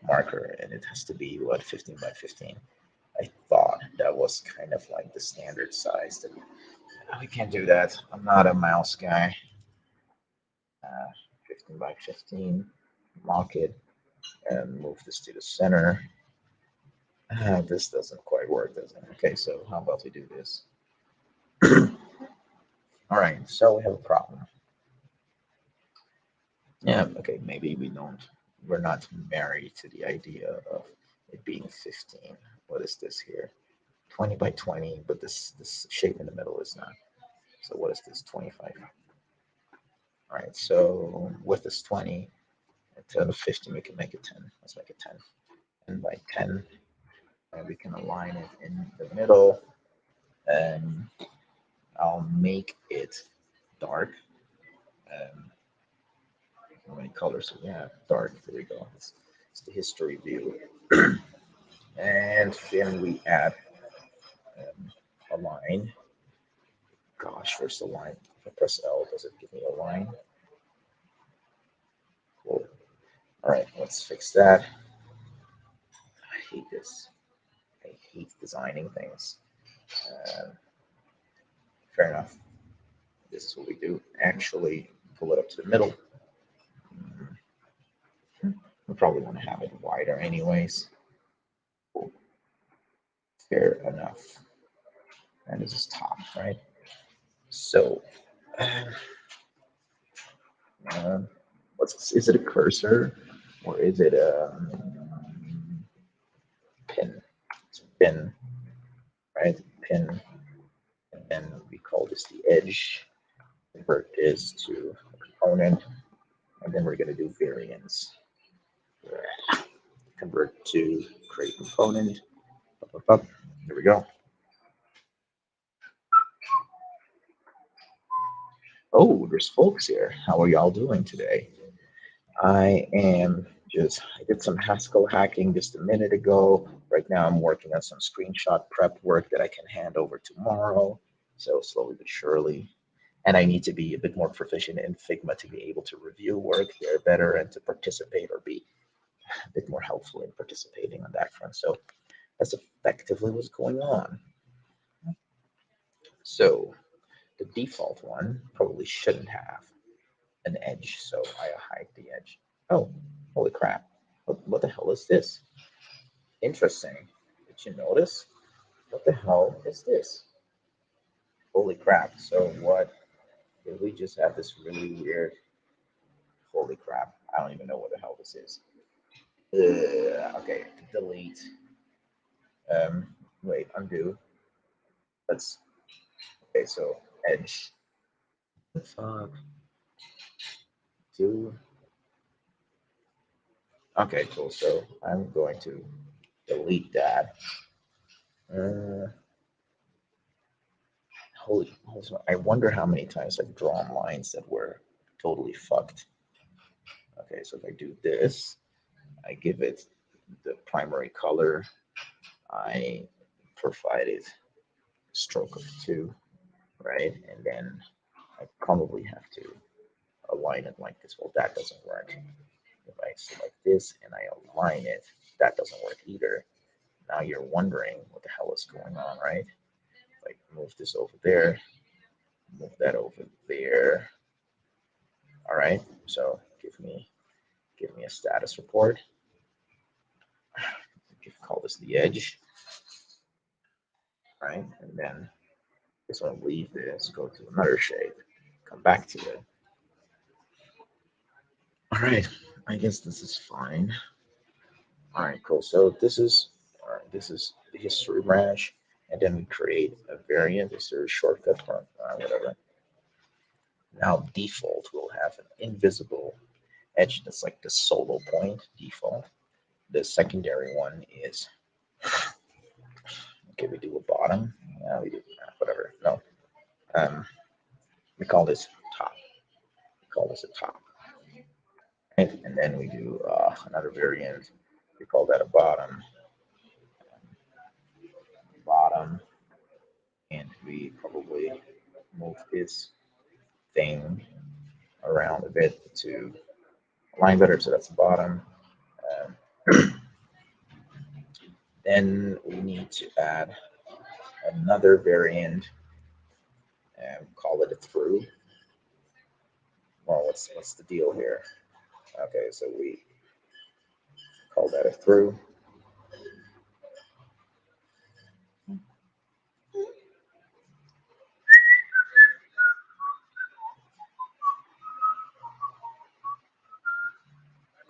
marker, and it has to be what, 15 by 15. I thought that was kind of like the standard size. That we can't do that. I'm not a mouse guy. 15 by 15. Lock it and move this to the center. This doesn't quite work, does it? Okay, so how about we do this? All right, so we have a problem. Yeah, okay, maybe we're not married to the idea of it being 15. What is this here? 20 by 20, but this shape in the middle is not. So what is this, 25? All right, so width is 20. Instead of 15, we can make it 10. Let's make it 10. And by 10, we can align it in the middle. And I'll make it dark. Um, how many colors do we have? Dark. There we go. It's the history view. And then we add a line. Gosh, where's the line? If I press L, does it give me a line? Cool. All right, let's fix that. I hate this. I hate designing things. Um, Fair enough. This is what we do. Actually, pull it up to the middle. Mm, we probably want to have it wider anyways. Cool. Fair enough. And this is top, right? So, um, what's is it a cursor or is it a pin? It's a pin, right? Pin, and then we call this the edge. Convert this to a component, and then we're going to do variants. Convert to create component. Up, up, up. There we go. Oh, there's folks here. How are y'all doing today? I did some Haskell hacking just a minute ago. Right now, I'm working on some screenshot prep work that I can hand over tomorrow. So, slowly but surely. And I need to be a bit more proficient in Figma to be able to review work there better and to participate or be a bit more helpful in participating on that front. So, that's effectively what's going on. So, the default one probably shouldn't have an edge, so I hide the edge. Oh, holy crap. What the hell is this? Interesting. Did you notice? What the hell is this? Holy crap. So what did we just have this really weird holy crap. I don't even know what the hell this is. Okay, delete. Um Wait, undo. Let's okay, so edge. Fuck. Do okay, cool. So I'm going to delete that. Uh, holy I wonder how many times I've drawn lines that were totally fucked. Okay, so if I do this, I give it the primary color. I provide it stroke of 2, right? And then I probably have to align it like this. Well, that doesn't work. If I select this and I align it, that doesn't work either. Now you're wondering what the hell is going on, right? Like move this over there, move that over there. All right. So give me a status report. You call this the edge, right? And then just want to leave this, go to another shape, come back to it. All right. I guess this is fine. All right, cool. So all right, this is the history branch, and then we create a variant. Is there a shortcut for whatever? Now default will have an invisible edge that's like the solo point default. The secondary one is okay. We do a bottom. We do whatever. No, um, we call this top. We call this a top, right? And then we do another variant. We call that a bottom. Bottom, and we probably move this thing around a bit to align better. So that's the bottom. Um, then we need to add another variant and call it a through. Well, what's the deal here? Okay, so we call that a through.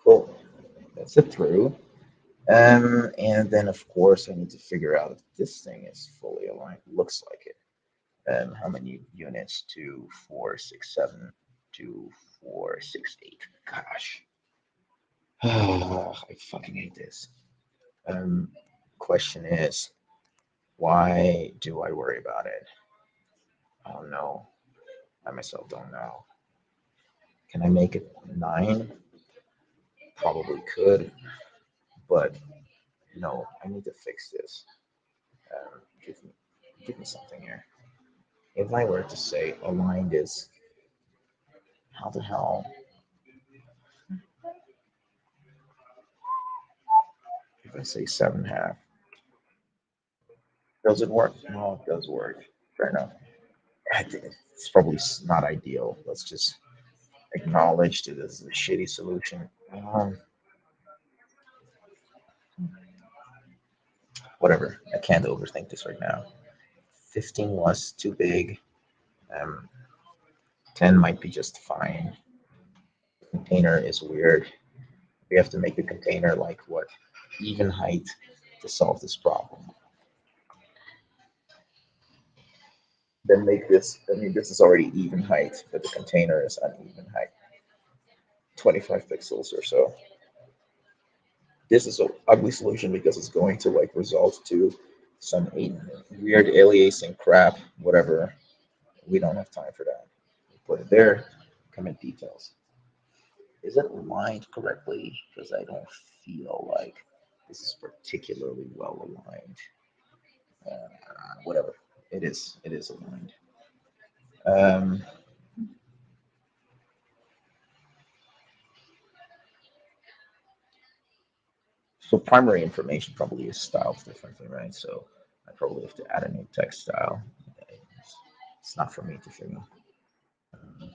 Cool. That's a through. And then of course I need to figure out if this thing is fully aligned. Looks like it. How many units? 2, 4, 6, 7, 2, 4, 6, 8. Gosh. I fucking hate this. Um, Question is, why do I worry about it? I don't know. I myself don't know. Can I make it 9? Probably could, but no, I need to fix this. Give me something here. If I were to say align this, how the hell? If I say 7.5, does it work? No, it does work. Fair enough. I think it's probably not ideal. Let's just acknowledge that this is a shitty solution. Whatever. I can't overthink this right now. 15 was too big. Um, 10 might be just fine. Container is weird. We have to make the container like what? Even height to solve this problem. Then make this, I mean, this is already even height, but the container is uneven height. 25 pixels or so. This is an ugly solution because it's going to like result to some weird aliasing crap, whatever. We don't have time for that. Put it there, comment details. Is it aligned correctly? Because I don't feel like this is particularly well aligned. Whatever. It is aligned. Um, so primary information probably is styled differently, right? So I probably have to add a new text style. It's not for me to figure. Um,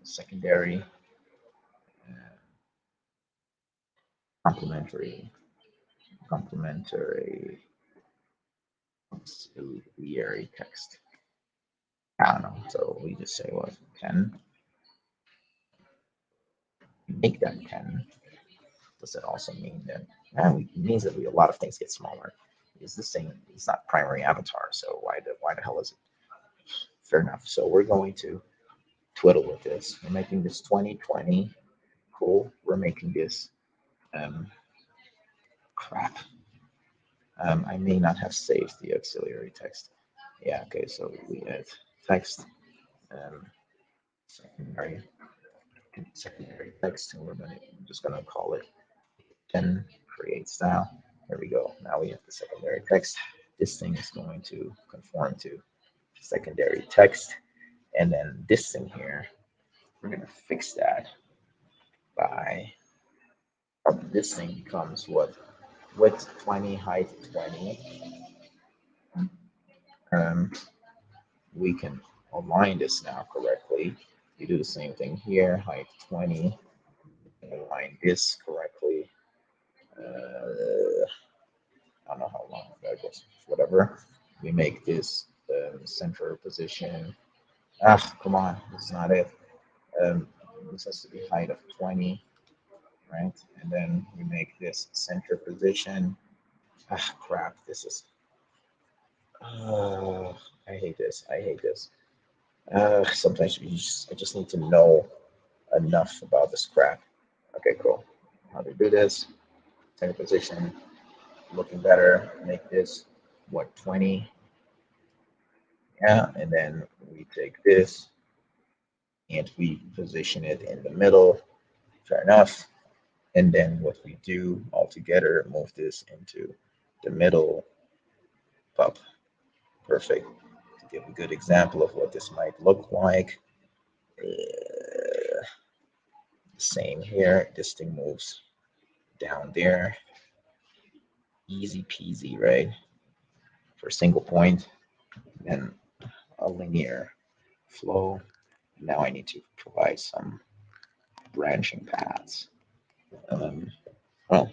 Secondary, uh, complementary, complementary auxiliary text. I don't know. So we just say what 10. Make that 10. Does it also mean that? It means that a lot of things get smaller. It's the same. It's not primary avatar. So why the hell is it? Fair enough. So we're going to twiddle with this. We're making this 2020. Cool. We're making this um, crap. I may not have saved the auxiliary text. Yeah, okay, so we add text, um, secondary, secondary text, and I'm just gonna call it 10 create style. There we go. Now we have the secondary text. This thing is going to conform to secondary text. And then this thing here, we're gonna fix that by this thing becomes what? Width 20, height 20. Um, we can align this now correctly. You do the same thing here, height 20, align this correctly. I don't know how long that goes, whatever. We make this center position. Ah, come on, that's not it. Um, this has to be height of 20, right? And then we make this center position. Ah, crap, this is. Uh, I hate this. I hate this. Sometimes I just need to know enough about this crap. Okay, cool. How to do this? Center position, looking better. Make this what 20? Yeah, and then we take this and we position it in the middle. Fair enough. And then what we do altogether, move this into the middle. Up. Perfect. To give a good example of what this might look like. Same here. This thing moves down there. Easy peasy, right? For a single point. Then a linear flow. Now I need to provide some branching paths. Um, well,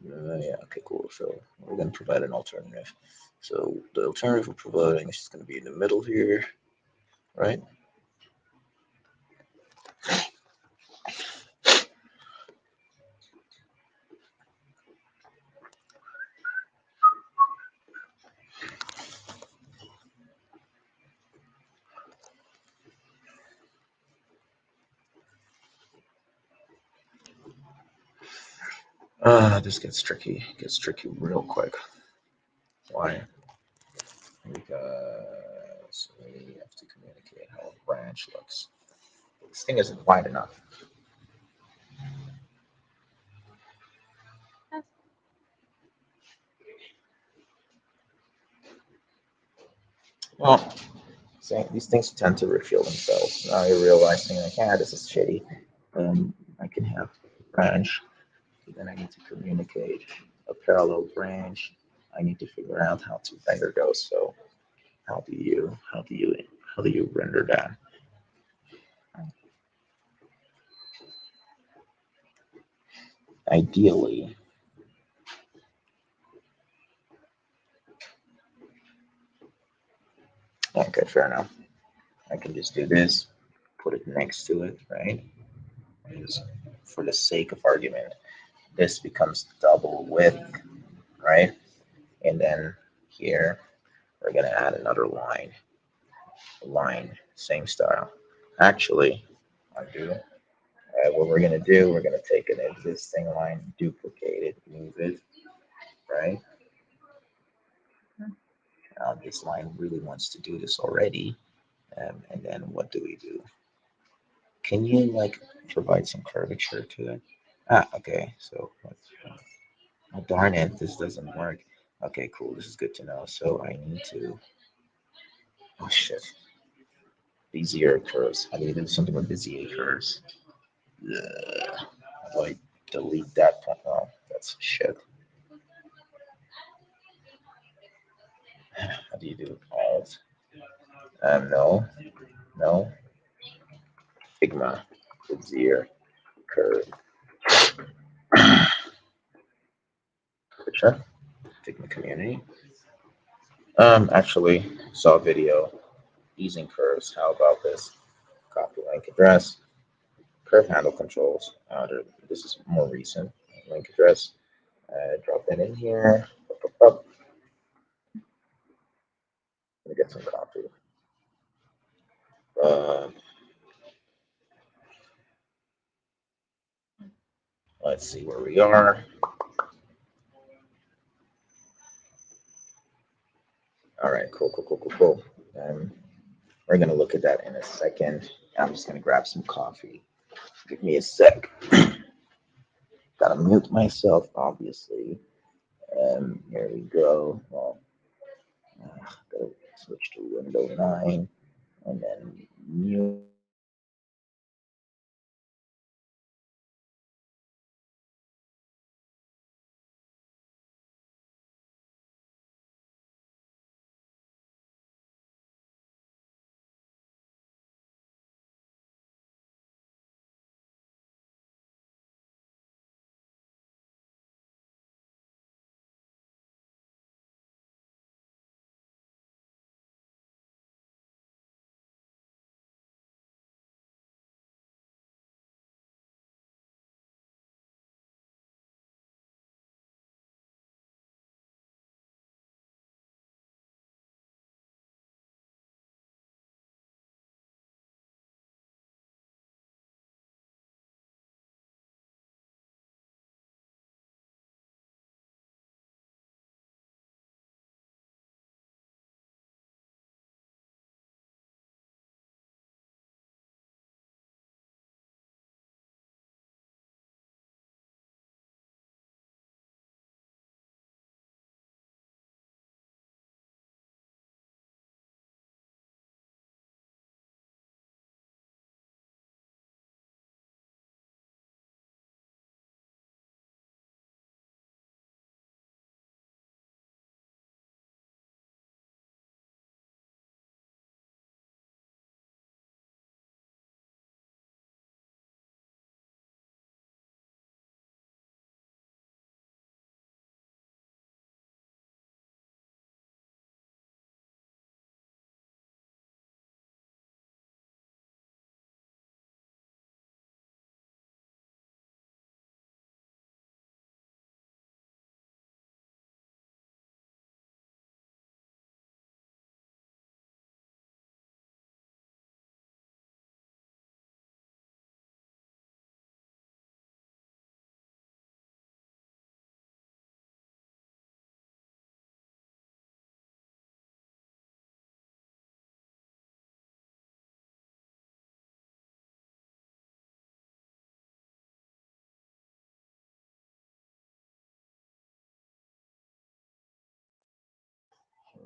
yeah, okay, cool. So we're going to provide an alternative. So the alternative we're providing is just going to be in the middle here, right? This gets tricky. It gets tricky real quick. Why? Because to communicate how a branch looks. This thing isn't wide enough. Well, so these things tend to refill themselves. Now you're realizing like, yeah, this is shitty. I can have a branch, but then I need to communicate a parallel branch. I need to figure out how to render those. So how do you how do you how do you render that? Ideally, okay, fair enough. I can just do this, put it next to it, right? Just for the sake of argument, this becomes double width, right? And then here we're gonna add another line, same style. Actually, undo. What we're gonna do, we're gonna take an existing line, duplicate it, move it, right? This line really wants to do this already. And then what do we do? Can you like provide some curvature to it? Ah, okay. So, oh, darn it, this doesn't work. Okay, cool. This is good to know. So I need to. Oh shit. Bezier curves. How do you do something with Bezier curves? Ugh. How do I delete that point? Oh, that's shit. How do you do alt? No, no. Figma. Bezier curve. Picture. Figma community. Actually, saw a video using curves. How about this? Copy link address, curve handle controls. This is more recent. Link address. Drop that in here. Up. Let me get some coffee. Uh, let's see where we are. All right, cool, cool, cool, cool, cool. We're gonna look at that in a second. I'm just gonna grab some coffee. Give me a sec. Gotta mute myself, obviously. Here we go. Well, gotta switch to window 9 and then mute.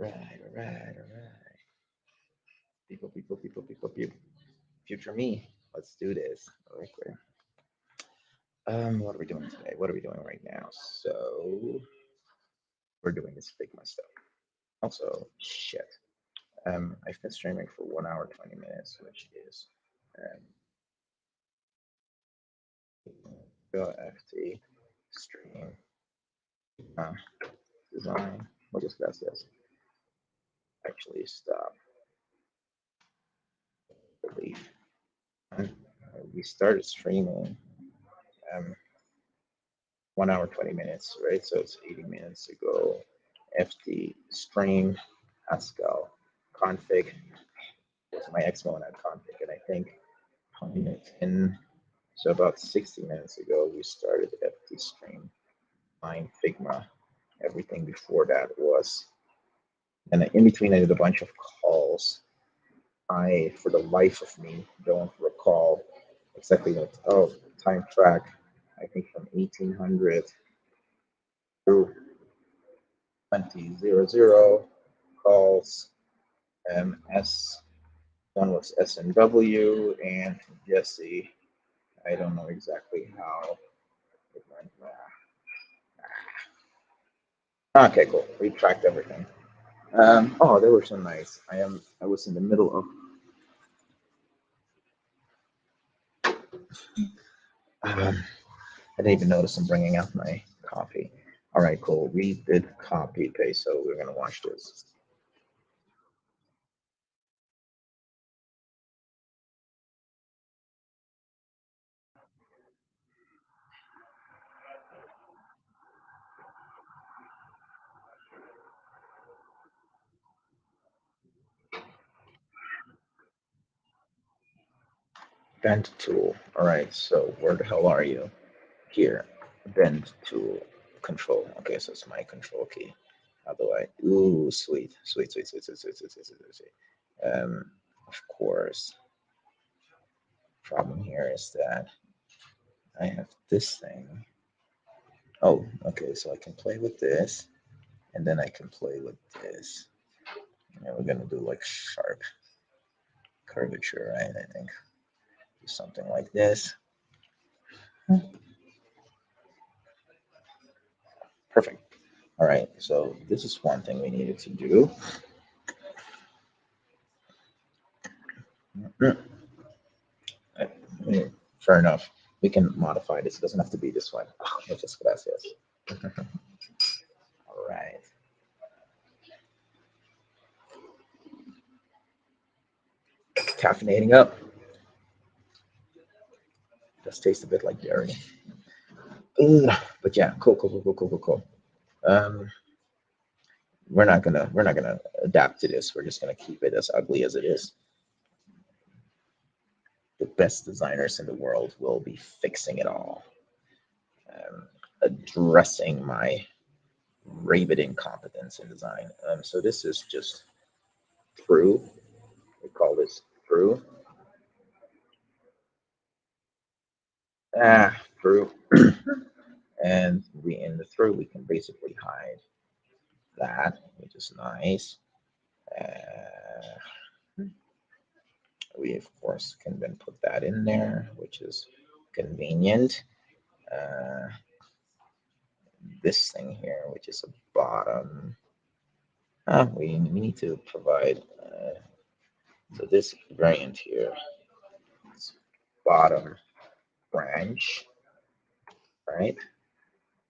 All right. People. Future me. Let's do this. Okay. What are we doing today? What are we doing right now? So we're doing this Figma stuff. Also, shit. I've been streaming for 1 hour 20 minutes, which is go FT stream uh, design. What is this? Actually, stop. Delete. We started streaming um, 1 hour 20 minutes, right? So it's 80 minutes ago. FT stream Pascal config was my XML at config, and I think 20 minutes in, so about 60 minutes ago, we started FT stream line Figma. Everything before that was, and in between I did a bunch of calls. I, for the life of me, don't recall exactly what, oh, time track, I think from 1800 through 2000 calls. S one was SNW and Jesse. I don't know exactly how it went. Okay, cool. We tracked everything. Oh, they were so nice. I was in the middle of. I didn't even notice I'm bringing out my coffee. All right, cool. We did copy paste, so we're gonna watch this. Bend tool. All right. So where the hell are you? Here. Bend tool. Control. Okay, so it's my control key. How do I? Ooh, sweet. Of course. Problem here is that I have this thing. Oh, okay. So I can play with this, and then I can play with this. And we're gonna do like sharp curvature, right? I think do something like this. Perfect. All right. So this is one thing we needed to do. Fair enough. We can modify this. It doesn't have to be this one. Oh, muchas gracias. All right. Caffeinating up. Does taste a bit like dairy. But yeah, cool. Um, we're not gonna adapt to this. We're just gonna keep it as ugly as it is. The best designers in the world will be fixing it all, addressing my rabid incompetence in design. So this is just through. We call this through. Through. And we in the through we can basically hide that, which is nice. We of course can then put that in there, which is convenient. Uh, this thing here, which is a bottom, we need to provide. So this variant here is bottom branch, right?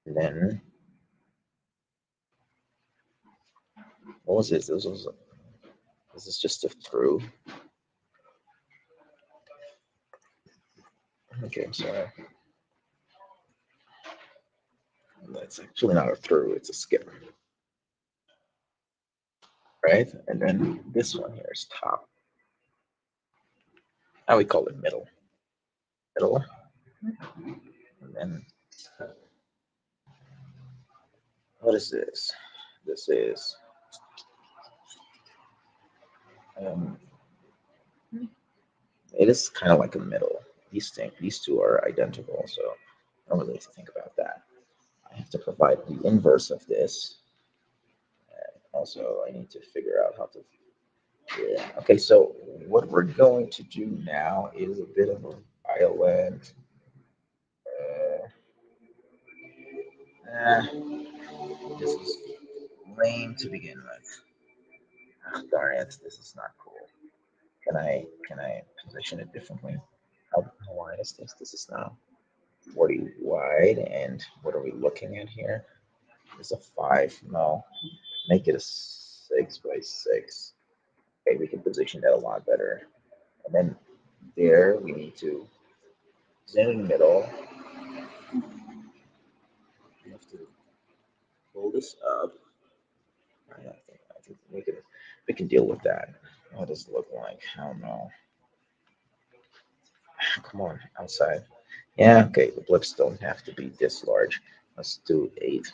And then what was this? This is just a through. Okay, I'm sorry. That's actually not a through, it's a skip, right? And then this one here is top. Now we call it middle. Middle. And then what is this? This is um, it is kind of like a middle. These two are identical, so I don't really need to think about that. I have to provide the inverse of this. Also, I need to figure out how to. Yeah. Okay, so what we're going to do now is a bit of a violent. Uh, this is lame to begin with. Ah, darn it, this is not cool. Can I position it differently? How wide is this? This is now 40 wide, and what are we looking at here? It's a 5. No, make it a 6 by 6. Okay, we can position that a lot better. And then there we need to zoom in the middle. We have to pull this up. I think we can deal with that. What does it look like? I don't know. Come on, outside. Yeah, okay. The blips don't have to be this large. Let's do 8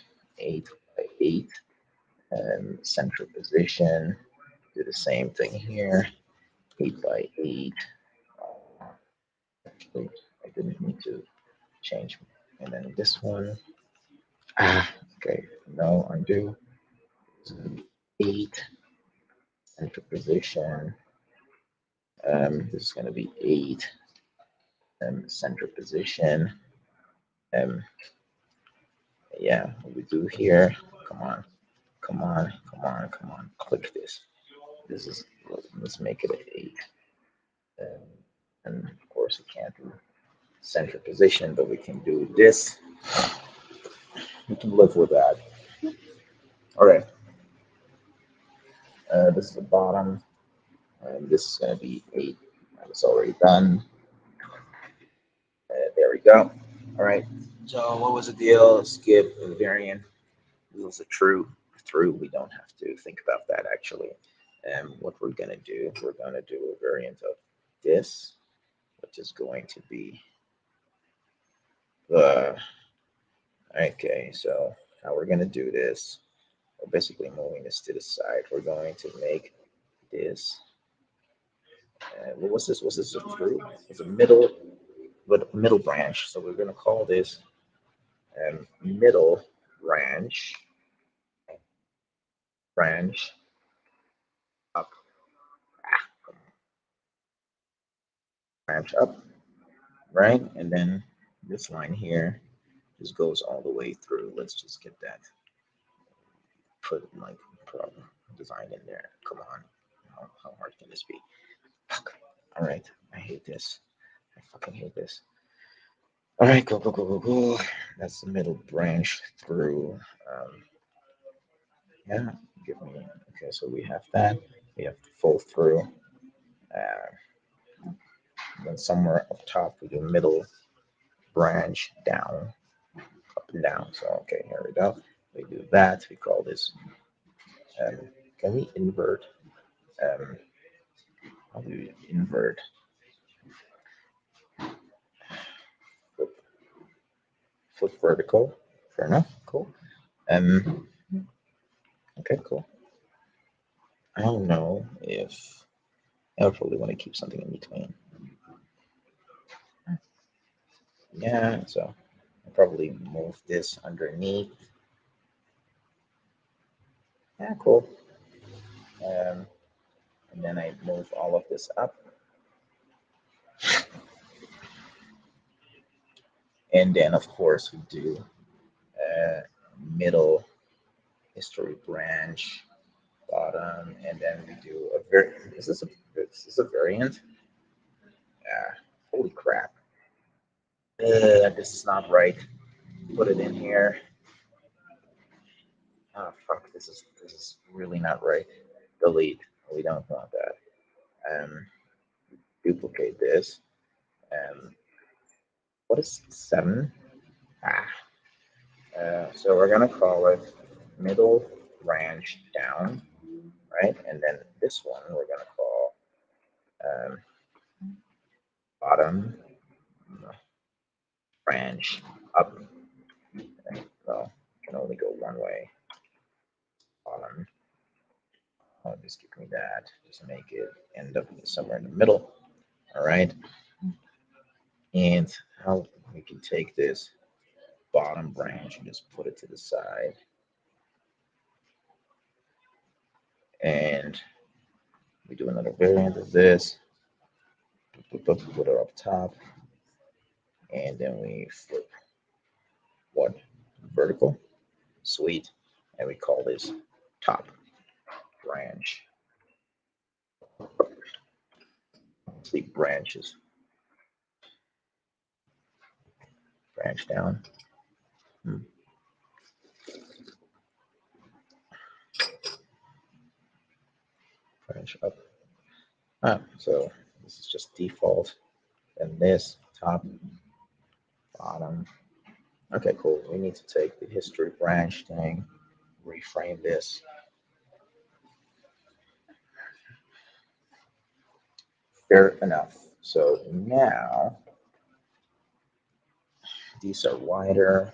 by 8, and center position. Do the same thing here. 8 by 8. Actually, I didn't need to change. And then this one. Okay. No, undo. So 8 center position. This is going to be 8 center position. Um, yeah, what we do here. Come on, come on, come on, come on. Click this. This is, let's make it an 8. Um, and of course, we can't do center position, but we can do this. We can live with that. All right. This is the bottom, and this is going to be 8. It's already done. There we go. All right. So what was the deal? Skip the variant. This is a true through. We don't have to think about that actually. And what we're gonna do, we're gonna do a variant of this, which is going to be the okay. So how we're gonna do this? We're basically moving this to the side. We're going to make this. What was this? Was this a through? It's a middle, but middle branch. So we're gonna call this middle branch up, branch up, right? And then this line here just goes all the way through. Let's just get that put like problem design in there. Come on, how hard can this be? Fuck. All right, I hate this. I fucking hate this. All right, go go go go go. That's the middle branch through. Yeah, give me. Okay, so we have that. We have to full through. Then somewhere up top we do middle branch down, up and down. So okay, here we go. We do that. We call this. Um, can we invert? Um, how do we invert? Flip, flip vertical. Fair enough. Cool. Um. Okay. Cool. I don't know if I would probably want to keep something in between. Yeah. So I'll probably move this underneath. Yeah. Cool. Um. And then I move all of this up, and then of course we do uh, middle history branch bottom, and then we do a is this a variant? Yeah. Holy crap. This is not right. Put it in here. Oh fuck, this is really not right. Delete. We don't want that. Um, duplicate this. What is 7? Ah. So we're gonna call it middle branch down, right? And then this one we're gonna call um, bottom branch up. Well, can only go one way. Bottom. Oh, just give me that. Just make it end up somewhere in the middle. All right. And how we can take this bottom branch and just put it to the side. And we do another variant of this, put it up top, and then we flip what? Vertical, sweet, and we call this top branch. See branches, branch down, branch up. So this is just default, and this top, bottom. Okay, cool. We need to take the history branch thing, reframe this. Fair enough. So now these are wider.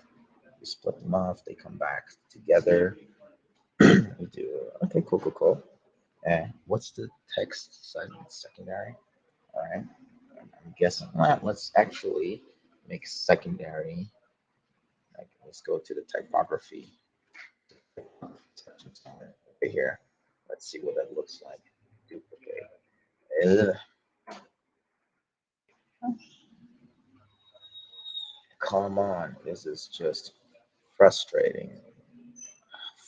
We split them off. They come back together. We do okay, cool. And what's the text secondary? All right. I'm guessing. Well, let's actually make secondary. Like, let's go to the typography right here. Let's see what that looks like. Duplicate. Ugh, come on, this is just frustrating.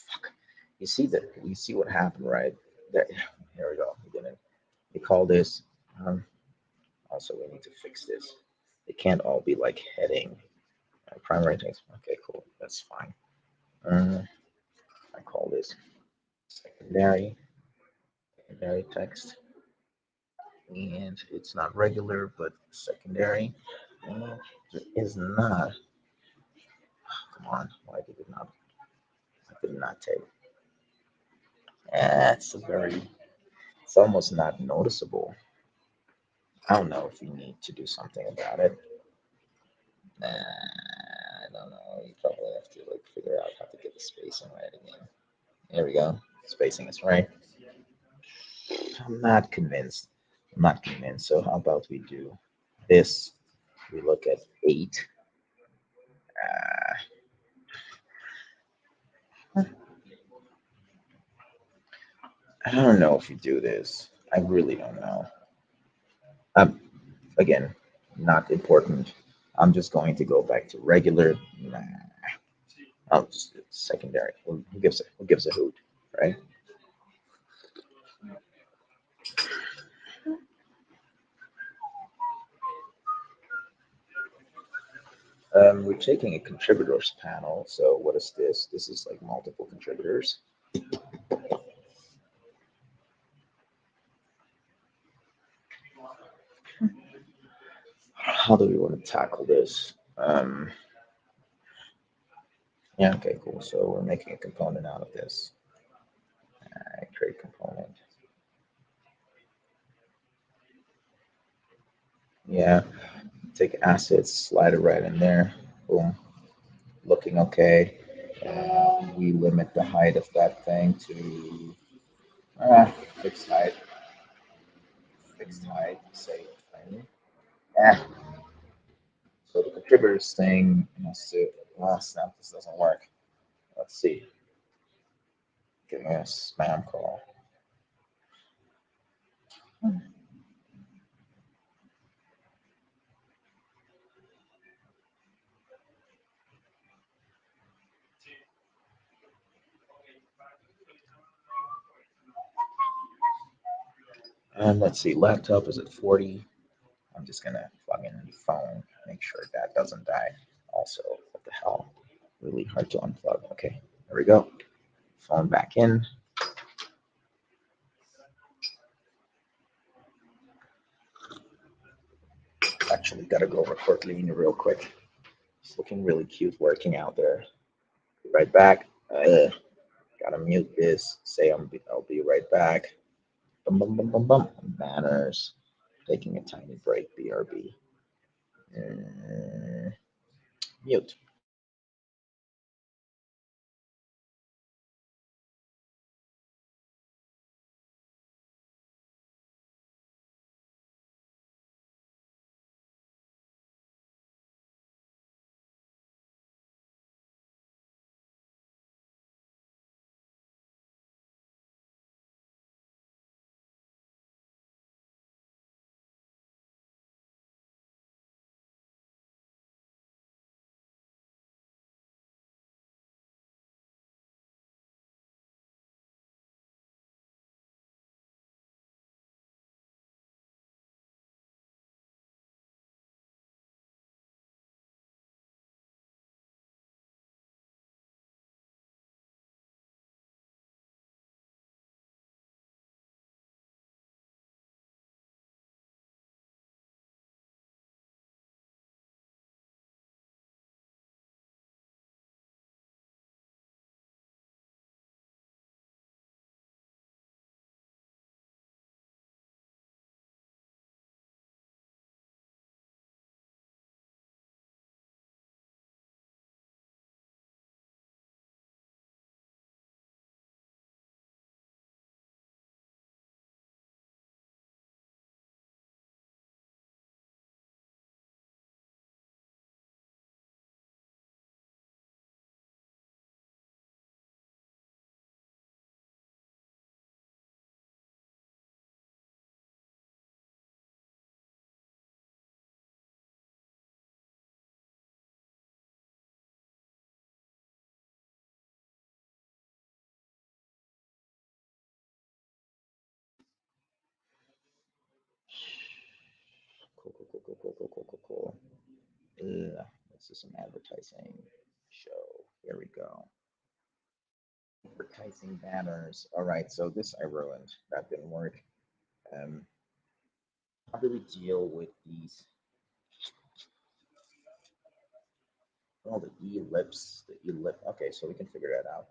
Fuck. You see that? You see what happened, right? There, here we go. We didn't. We call this. Um, Also, we need to fix this. It can't all be like heading. Primary text. Okay, cool. That's fine. I call this secondary, secondary text, and it's not regular, but secondary. It is not. Come on, why did it not? I did not take. That's a very. It's almost not noticeable. I don't know if we need to do something about it. I don't know. You probably have to like figure out how to get the spacing right again. There we go. Spacing is right. I'm not convinced. I'm not convinced. So how about we do this? We look at 8. I don't know if you do this. I really don't know. Um, Again, not important. I'm just going to go back to regular. Nah, I'll just secondary. Who gives a hoot, right? We're taking a contributors panel. So what is this? This is like multiple contributors. How do we want to tackle this? Yeah, okay, cool. So we're making a component out of this. Create component. Yeah, take assets, slide it right in there. Boom, looking okay. We limit the height of that thing to uh, fixed height. Fixed height, say 20. Yeah. So the contributors thing has to. Oh snap! This doesn't work. Let's see. Give me a spam call. And let's see. Laptop is at 40. I'm just gonna plug in the phone, make sure that doesn't die. Also, what the hell? Really hard to unplug. Okay, there we go. Phone back in. Actually, gotta go record Lean real quick. It's looking really cute working out there. Be right back. Gotta mute this. Say I'll be right back. Bum bum bum bum bum. Manners. Taking a tiny break. BRB. Mute. Cool, cool, cool, cool, cool, cool, cool, cool, cool. Let's do some advertising show. Here we go. Advertising banners. All right, so this I ruined. That didn't work. Um, how do we deal with these? Oh, the ellipse, the ellipse. Okay, so we can figure that out.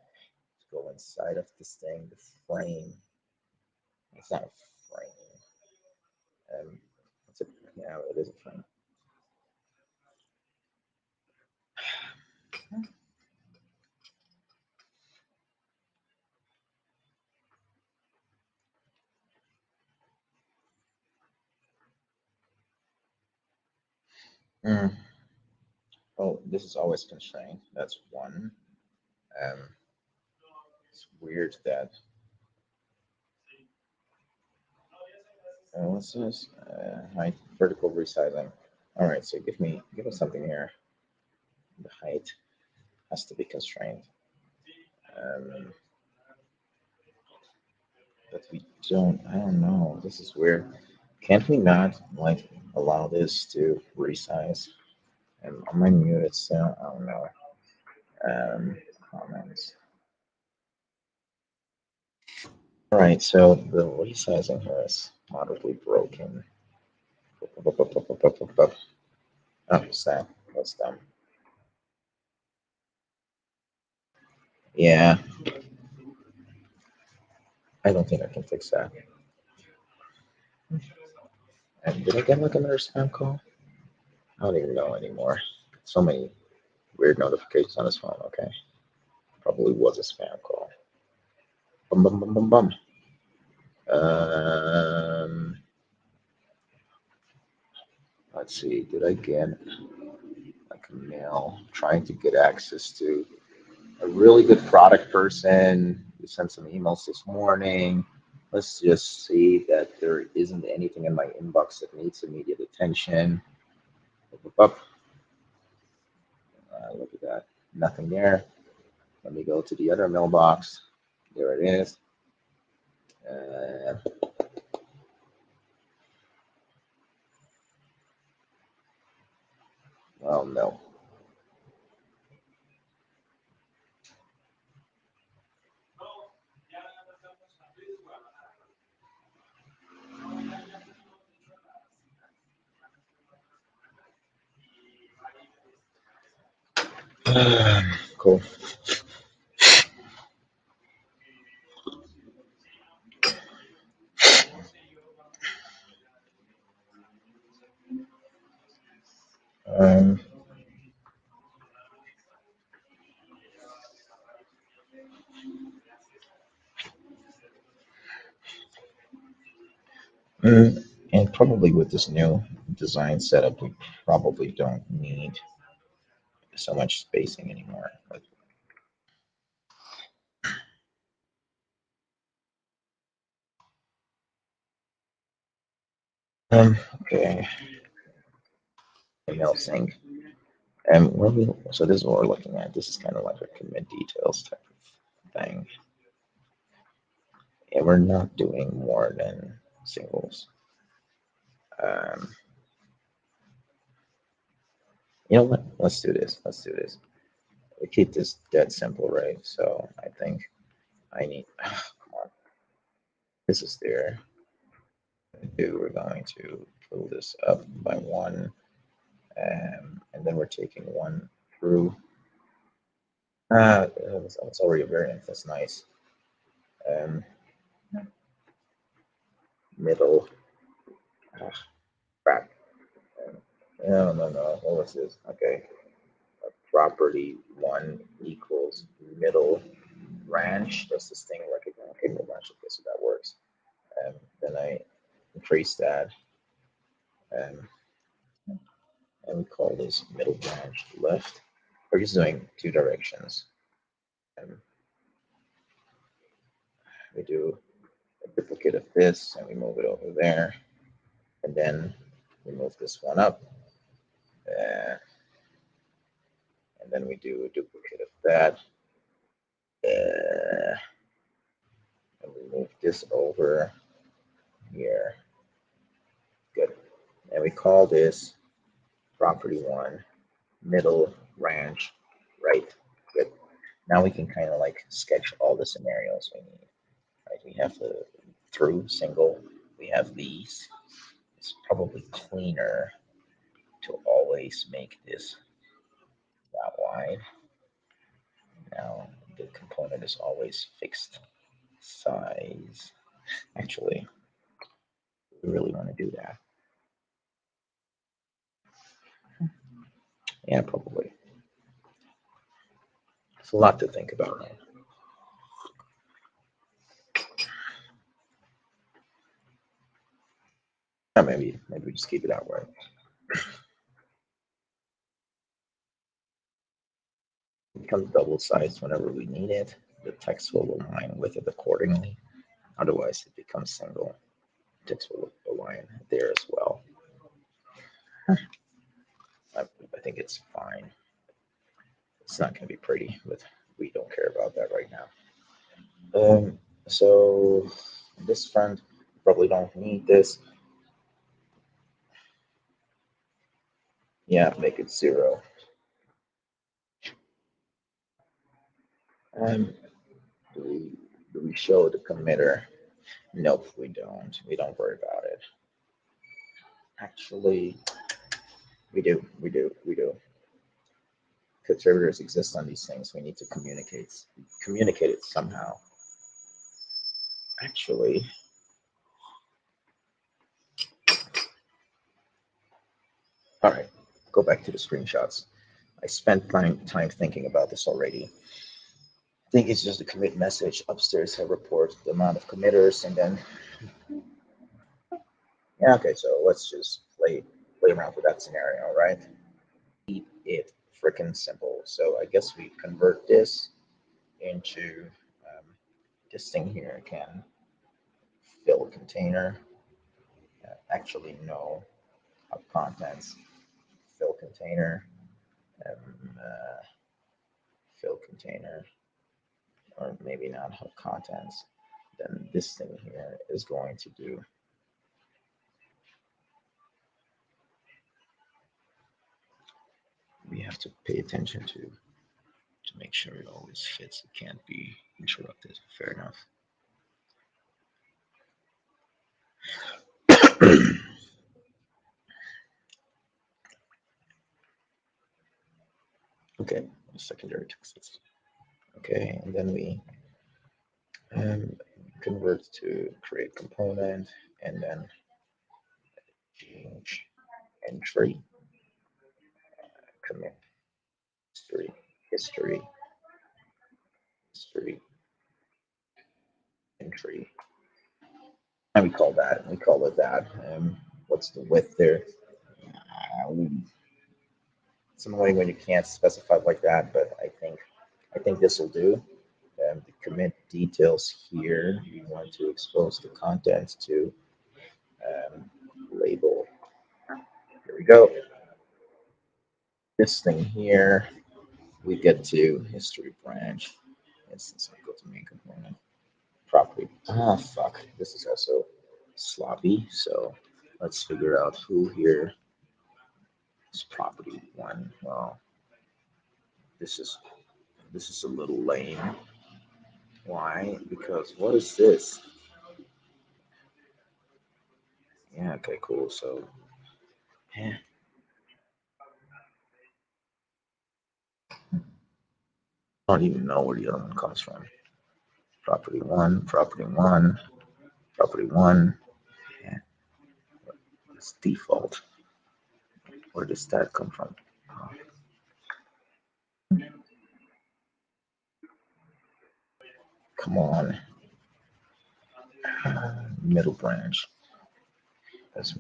Let's go inside of this thing, the frame. It's not a frame. It's a, yeah, it is a frame. Mm. Oh, this is always constrained. That's one. Um, it's weird that. What's this? Height, vertical resizing. All right, so give us something here. The height has to be constrained. Um, but we don't. I don't know. This is weird. Can't we not like allow this to resize? Am I muted still? I don't know. Um, Comments. All right, so the resizing here is moderately broken. Oh, snap. That's dumb. Yeah, I don't think I can fix that. And did I get like another spam call? I don't even know anymore. So many weird notifications on his phone. Okay, probably was a spam call. Bum bum bum bum bum. Um, let's see. Did I get like a mail trying to get access to a really good product person? We sent some emails this morning. Let's just see that there isn't anything in my inbox that needs immediate attention. Up, up, up. Look at that. Nothing there. Let me go to the other mailbox. There it is. Uh, well, no. Cool. Um, and probably with this new design setup, we probably don't need so much spacing anymore. But, okay, email sync. And so this is what we're looking at. This is kind of like a commit details type of thing. And we're not doing more than singles. Um, you know what? Let's do this. Let's do this. We keep this dead simple, right? So I think I need, come on, this is there. We're going to pull this up by one, and then we're taking one through. It's already a variant. That's nice. Um, Middle. Ah, crap. No, no, no. What was this? Okay. Property one equals middle branch. Does this thing recognize? Okay, middle branch. Okay, so that works. Then I increase that, um, and we call this middle branch left. We're just doing two directions. Um, we do a duplicate of this, and we move it over there, and then we move this one up, uh, and then we do a duplicate of that, and we move this over here. Good. And and we call this property one middle ranch, right? Good. Now we can kind of like sketch all the scenarios we need. Right? We have the through single. We have these. It's probably cleaner to always make this that wide. Now the component is always fixed size. Actually, we really want to do that. Yeah, probably. It's a lot to think about, right? Yeah, maybe we just keep it that way. It becomes double sized whenever we need it. The text will align with it accordingly. Otherwise, it becomes single. Text will align there as well. I think it's fine. It's not going to be pretty, but we don't care about that right now. So this friend probably don't need this. Yeah, make it 0. Um, do we do we show the committer? Nope, we don't. We don't worry about it. Actually, we do. Contributors exist on these things. We need to communicate it somehow. Actually, all right. Go back to the screenshots. I spent time thinking about this already. I think it's just a commit message upstairs have report the amount of committers, and then yeah, okay. So let's just play around with that scenario, right? Keep it freaking simple. So I guess we convert this into this thing here again. Fill container. Actually, no. Hub contents. Fill container. Uh, fill container. Or maybe not hub contents. Then this thing here is going to do. We have to pay attention to make sure it always fits. It can't be interrupted. Fair enough. Okay, secondary texts. Okay, and then we um, convert to create component, and then change entry, commit history, history, history, entry. And we call it that. What's the width there? It's annoying when you can't specify like that, but I think this will do. The commit details here. We want to expose the content to um, label. Here we go. This thing here, we get to history branch. Instance, I go to main component. Property. Ah, fuck. This is also sloppy. So let's figure out who here is property one. Well, this is this is a little lame. Why? Because what is this? Yeah. Okay. Cool. So, eh, I don't even know where the other one comes from. Property one. Property one. Property one. Yeah, it's default. Where does that come from? Oh, come on. Middle branch. That's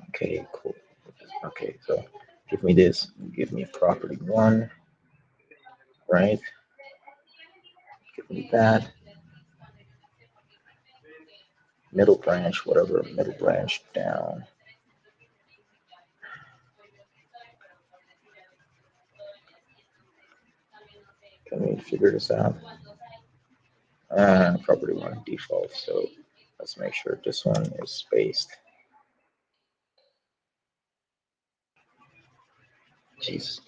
okay. Cool. Okay. So give me this. Give me a property one. Right. Give me that. Middle branch. Whatever. Middle branch down. Can we figure this out? Property one default. So let's make sure this one is spaced. Jeez,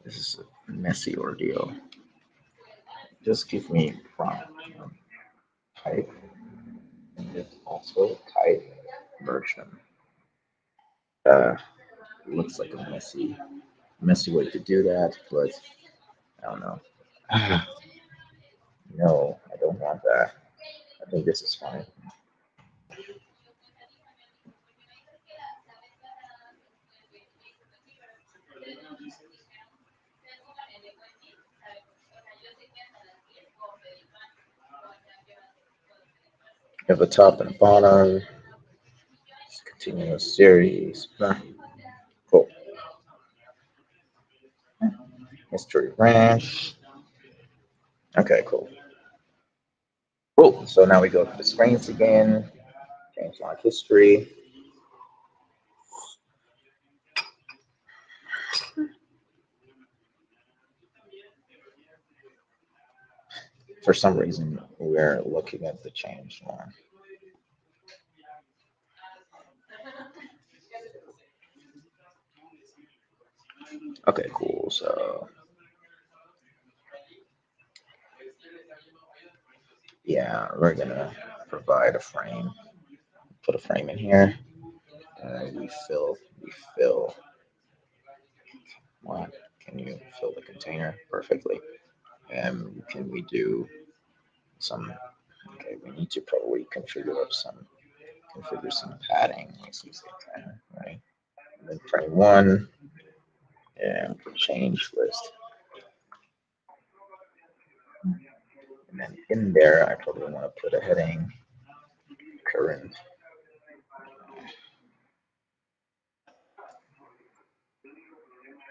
this is a messy ordeal. Just give me prompt type and it's also type version. Uh, looks like a messy way to do that, but I don't know. No, I don't want that. I think this is fine. You have a top and a bottom. It's a continuous series. Cool. History branch. Okay, cool. Cool. So now we go to the screens again. Change log history. For some reason, we're looking at the change log. Okay, cool. So yeah, we're gonna provide a frame. Put a frame in here. We fill. What? Can you fill the container perfectly? Can we do some? Okay, we need to probably configure some padding. Let's use the kind right. And then frame one and change list. And then in there, I probably want to put a heading current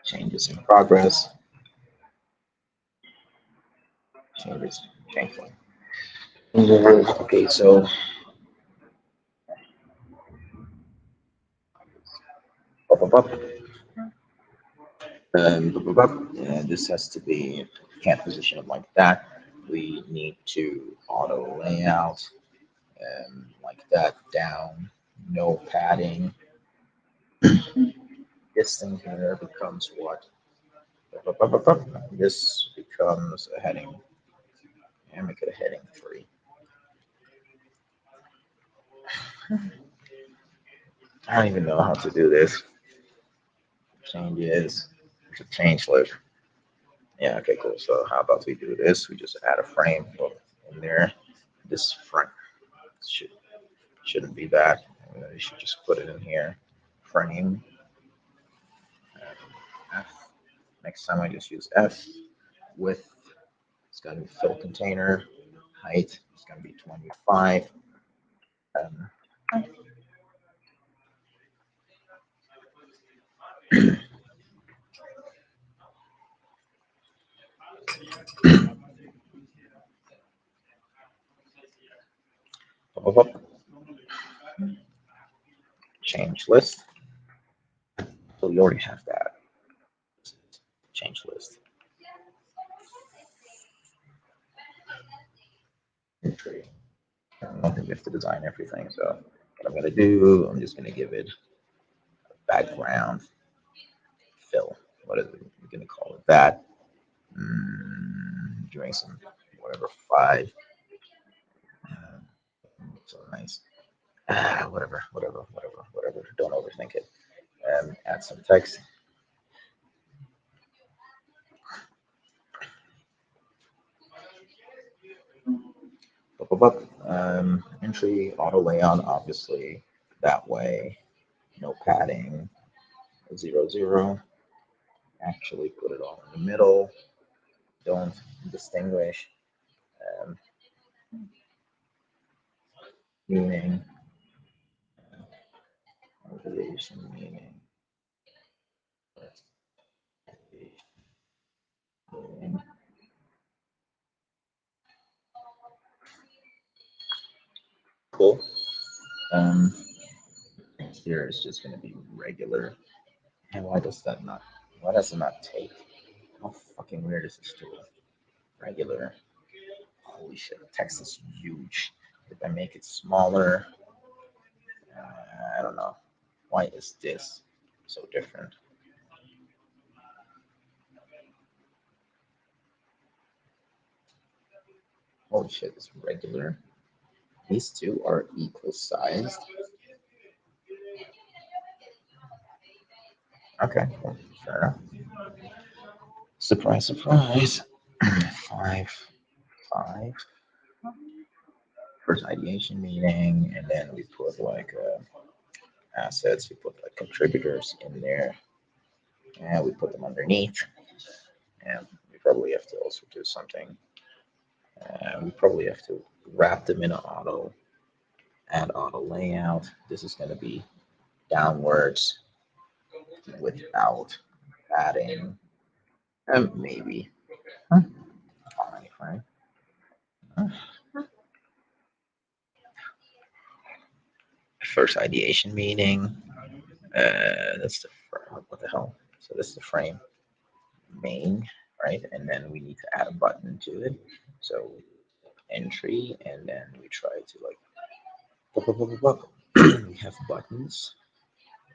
changes in progress. Changes, change. Okay, so up, up, up. And this has to be, can't position it like that. We need to auto layout like that down, no padding. This thing here becomes what? This becomes a heading. And make it a heading 3. I don't even know how to do this. Changes to change list. Yeah, okay, cool. So how about we do this? We just add a frame in there. This frame should shouldn't be that. You should just put it in here. Frame F. Next time I just use F. Width, it's gonna be fill container. Height is gonna be 25. Um, change list. So we already have that. Change list. Entry. I don't think we have to design everything. So what I'm gonna do, I'm just gonna give it background fill. What is it? We're gonna call it that. Doing some whatever 5. So nice. Whatever. Don't overthink it. Add some text. Entry auto layout, obviously that way. No padding. 0, 0. Actually, put it all in the middle. Don't distinguish. Um, meaning. Abbreviation meaning. Meaning. Cool. Um, here is just going to be regular. And why does that not? Why does it not take? How fucking weird is this tool? Regular. Holy shit, text is huge. If I make it smaller, I don't know. Why is this so different? Holy shit, it's regular. These two are equal sized. Okay, well, fair enough. Surprise, surprise. Five, five. First ideation meeting, and then we put like assets, we put like contributors in there, and we put them underneath. And we probably have to also do something. We probably have to wrap them in an auto, add auto layout. This is going to be downwards without adding, maybe. Huh? Fine, fine. First ideation meeting. That's the what the hell? So this is the frame main, right? And then we need to add a button to it. So entry, and then we try to like we have buttons.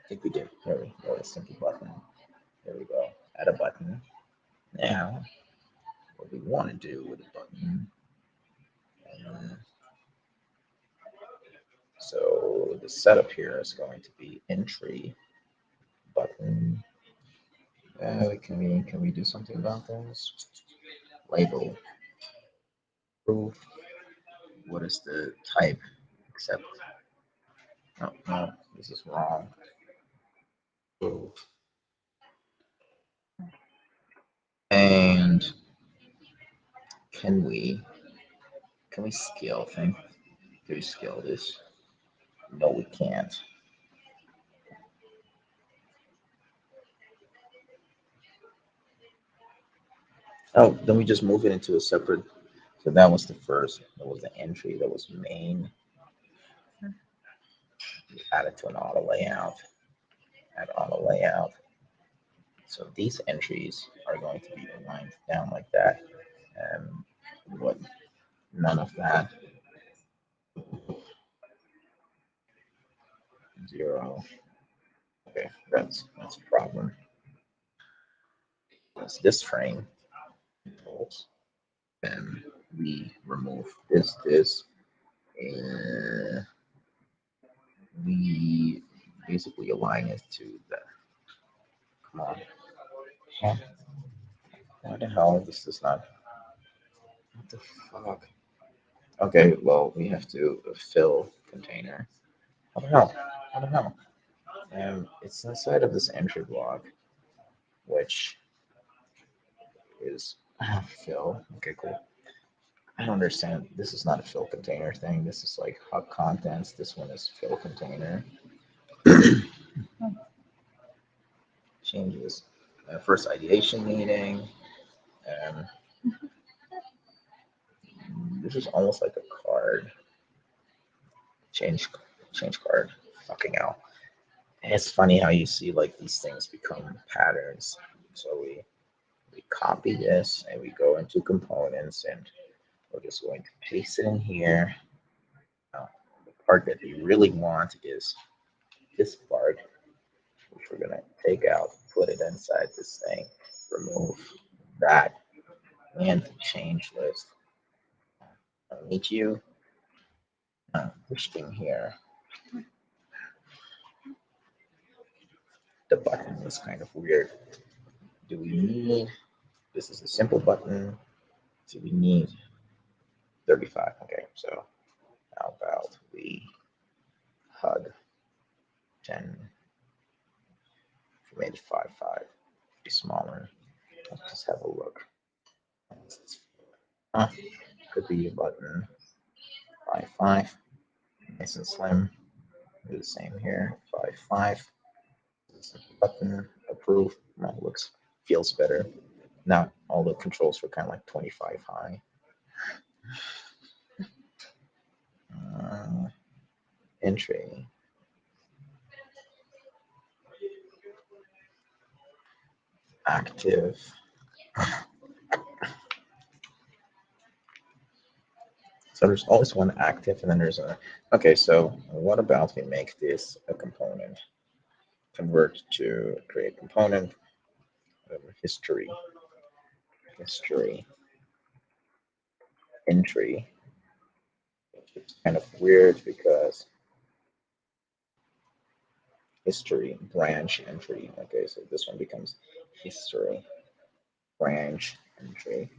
I think we did. There we go. A simple button. There we go. Add a button. Now, what we want to do with a button. uh, So the setup here is going to be entry button. Can we do something about this? Label proof. What is the type? Except no, no, this is wrong. Proof. And can we scale thing? Can we scale this? No, we can't. Oh, then we just move it into a separate. So that was the first. That was the entry. That was main. Add it to an auto layout. Add auto layout. So these entries are going to be aligned down like that. What? None of that. Zero. Okay, that's a problem. That's this frame. And we remove this, and we basically align it to the. Come on. Huh? What the hell? This is not. What the fuck? Okay, well, we have to fill container. What the hell? What the hell? It's inside of this entry block, which is fill. Okay, cool. I don't understand. This is not a fill container thing. This is like hot contents. This one is fill container. Changes. First ideation meeting. Um, this is almost like a card. Change, change card. Fucking hell. And it's funny how you see like these things become patterns. So we copy this and we go into components and we're just going to paste it in here. Now, the part that we really want is this part, which we're gonna take out, put it inside this thing, remove that, and change list. I'll need you. Which thing here? The button is kind of weird. Do we need? This is a simple button. Do we need 35? Okay, so how about we HUD 10 from 85.5? Be smaller. Let's just have a look. Huh, could be a button 5.5. Nice and slim. Do the same here. 5.5. Button approve. That looks feels better. Now all the controls were kind of like 25 high. Uh, Entry. Active. So there's always one active, and then there's a. Okay, so what about we make this a component? Convert to create component. History. History. entry, which is kind of weird because history branch entry. Okay, so this one becomes history branch entry.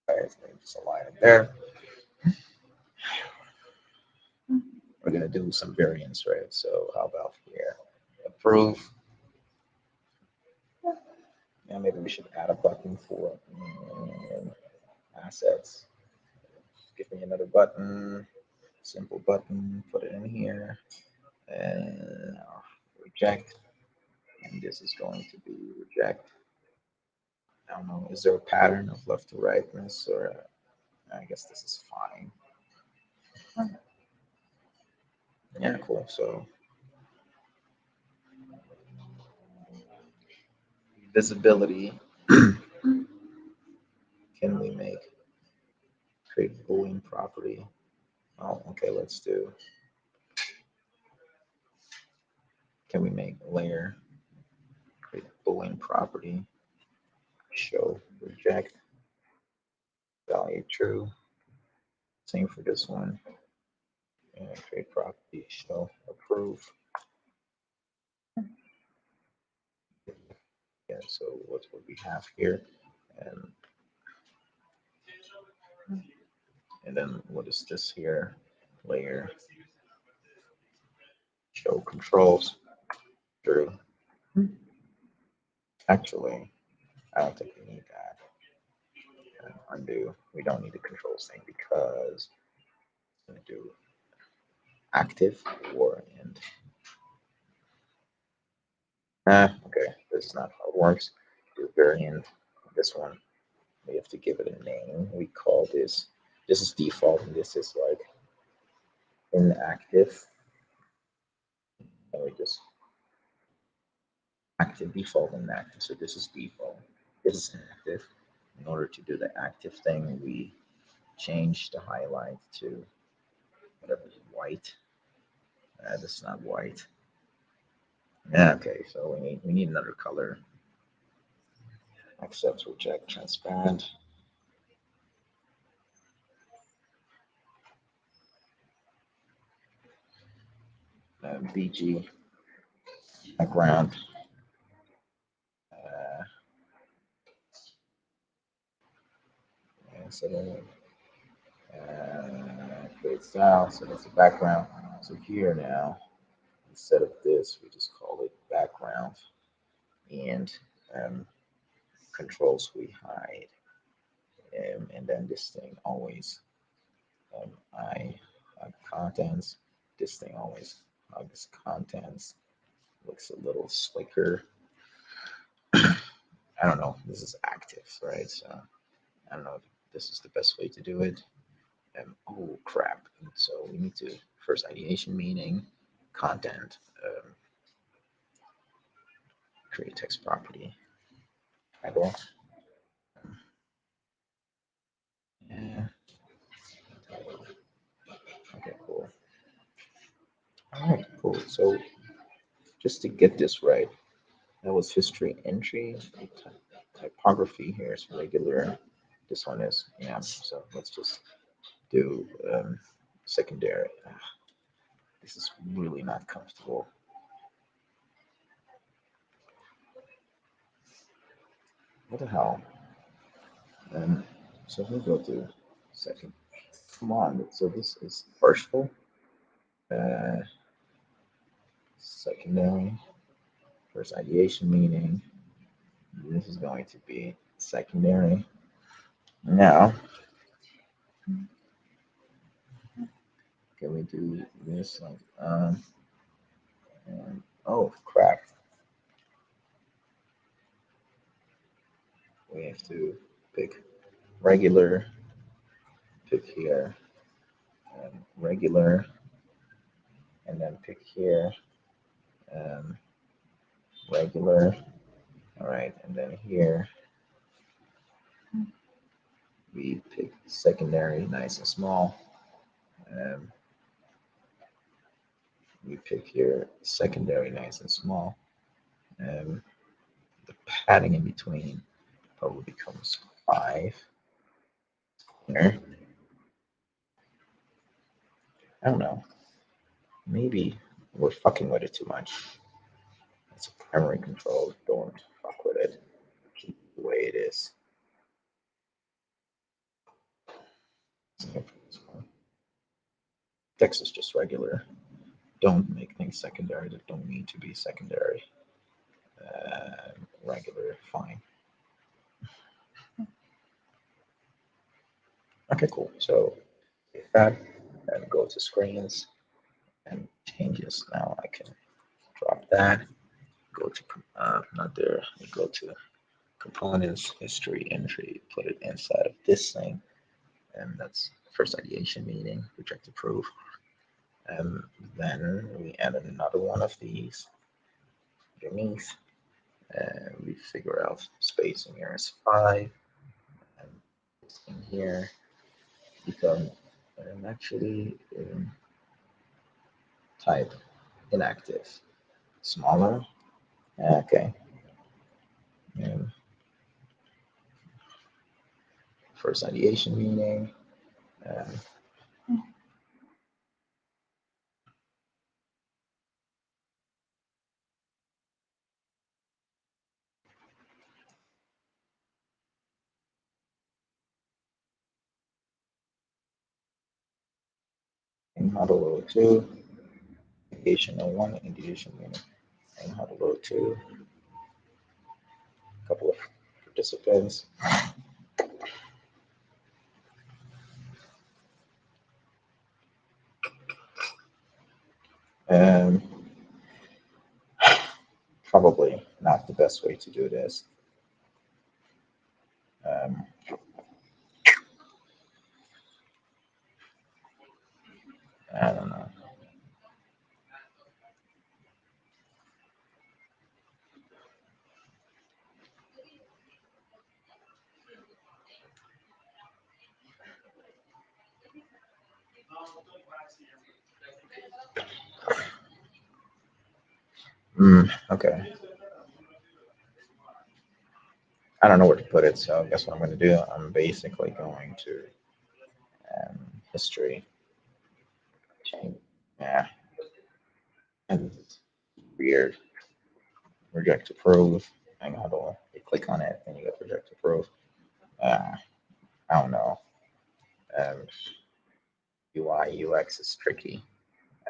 Right, so just align it there. We're gonna do some variants, right? So how about here? Approve. Yeah, maybe we should add a button for assets. Give me another button, simple button, put it in here, and reject. And this is going to be reject. I don't know, is there a pattern of left to rightness, or I guess this is fine. Yeah, cool. So visibility, can we make create Boolean property? Oh, okay, let's do, can we make layer, create Boolean property, show reject, value true. Same for this one. And create property, show approve. Yeah, so what would we have here? And then what is this here? Layer, show controls, true. Actually, I don't think we need that. Undo. We don't need the controls thing because it's going to do active or and. Okay, this is not how it works. Do variant. This one, we have to give it a name. We call this. This is default, and this is like inactive. And we just active, default, and active. So this is default. This is inactive. In order to do the active thing, we change the highlight to whatever is white. This is not white. Yeah, okay, so we need another color. Accept, reject, transparent. BG background. So create style. So that's the background. So here now, instead of this, we just call it background, and controls we hide, and then this thing always I contents. This thing always hugs contents. Looks a little slicker. I don't know. This is active, right? So I don't know if this is the best way to do it. Oh crap! So we need to first ideation meaning, content, create text property, title. Yeah. Okay, cool. All right, cool. So just to get this right, that was history entry. Typography here is regular. This one is yeah. So let's just do secondary. This is really not comfortable. What the hell? Um, so we'll go to second. Come on. So this is partial. Uh, secondary. First ideation meaning. This is going to be secondary. Now, can we do this like and, oh crap. We have to pick regular, pick here, regular, and then pick here, um, regular. All right, and then here we pick secondary, nice and small. Um, we pick here secondary, nice and small. Um, the padding in between probably becomes 5. Here. I don't know. Maybe we're fucking with it too much. It's a primary control. Don't fuck with it. Keep it the way it is. Text is just regular. Don't make things secondary that don't need to be secondary. Regular, fine. Okay, cool. So take that and go to screens and changes. Now I can drop that. Go to not there. Go to components, history, entry. Put it inside of this thing, and that's first ideation meeting. Reject approve. And then we add another one of these underneath, and we figure out spacing here is 5, and this thing here become actually type inactive, smaller. Okay. And first ideation meeting. In model 02, ideation 01, ideation meeting. In model 02, a couple of participants. Um, probably not the best way to do this. I don't know. Okay. I don't know where to put it, so guess what I'm going to do? I'm basically going to history. Change. Yeah. And weird. Reject approve. Hang on, you click on it and you get reject approve. I don't know. Um, UI UX is tricky.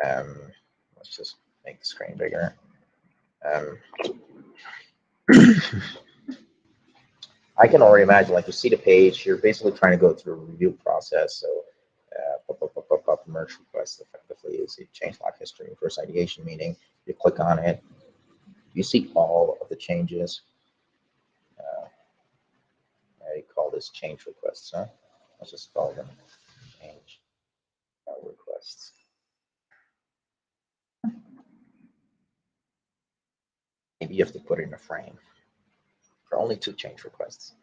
Let's just make the screen bigger. I can already imagine, like, you see the page, you're basically trying to go through a review process. So, merge request effectively is you change log history, first ideation meeting, you click on it, you see all of the changes. I call this change requests, huh? Let's just call them change requests. Maybe you have to put it in a frame for only 2 change requests.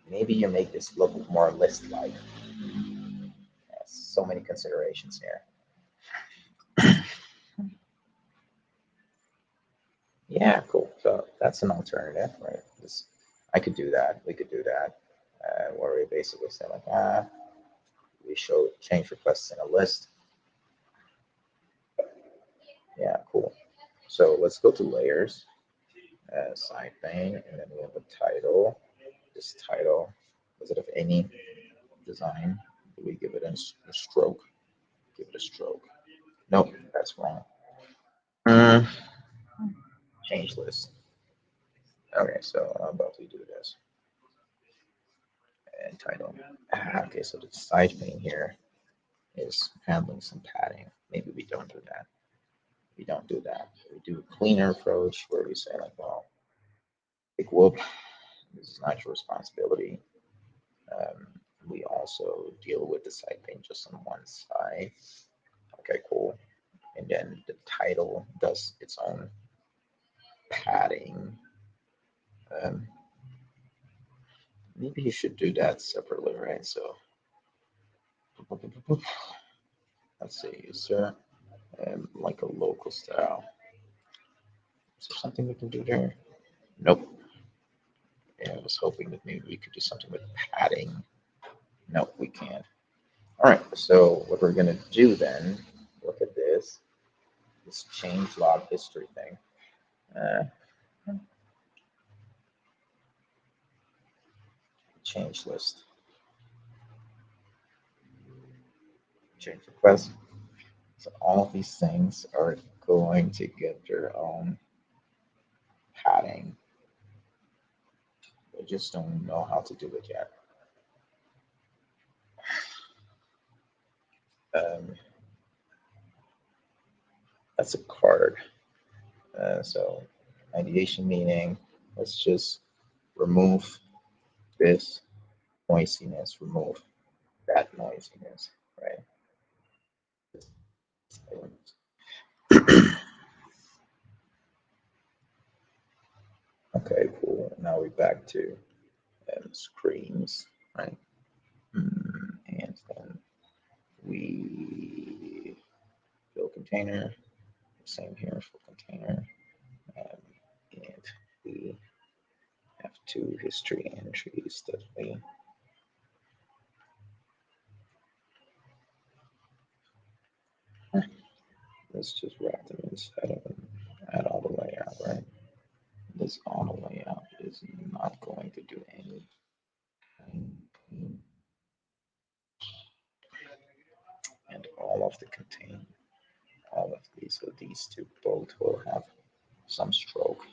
Maybe you make this look more list-like. So many considerations here. Yeah, cool. So that's an alternative, right? I could do that. We could do that, where we basically say like, we show change requests in a list. Yeah, cool. So let's go to layers, side pane, and then we have a title. This title, is it of any design? Do we give it a stroke? Give it a stroke. Nope, that's wrong. Change list. Okay, so how about we do this? And title. Okay, so the side pane here is handling some padding. Maybe we don't do that. We don't do that. We do a cleaner approach where we say like, well, big whoop, this is not your responsibility. We also deal with the side pane just on one side. Okay, cool. And then the title does its own padding. Maybe you should do that separately, right? So let's see, user, like a local style. Is there something we can do there? Nope. Yeah, I was hoping that maybe we could do something with padding. No, we can't. All right, so what we're gonna do then, look at this change log history thing. Uh, change list, change request. So all of these things are going to get their own padding. I just don't know how to do it yet. Um, that's a card. So ideation meaning, let's just remove this noisiness, remove that noisiness, right? Okay, cool. Now we're back to screens, right? And then we fill container, same here, fill container, um, and we have two history entries that we let's just wrap them inside of them, add all the way out, right? This auto layout is not going to do any. And all of the contain, all of these, so these two both will have some stroke.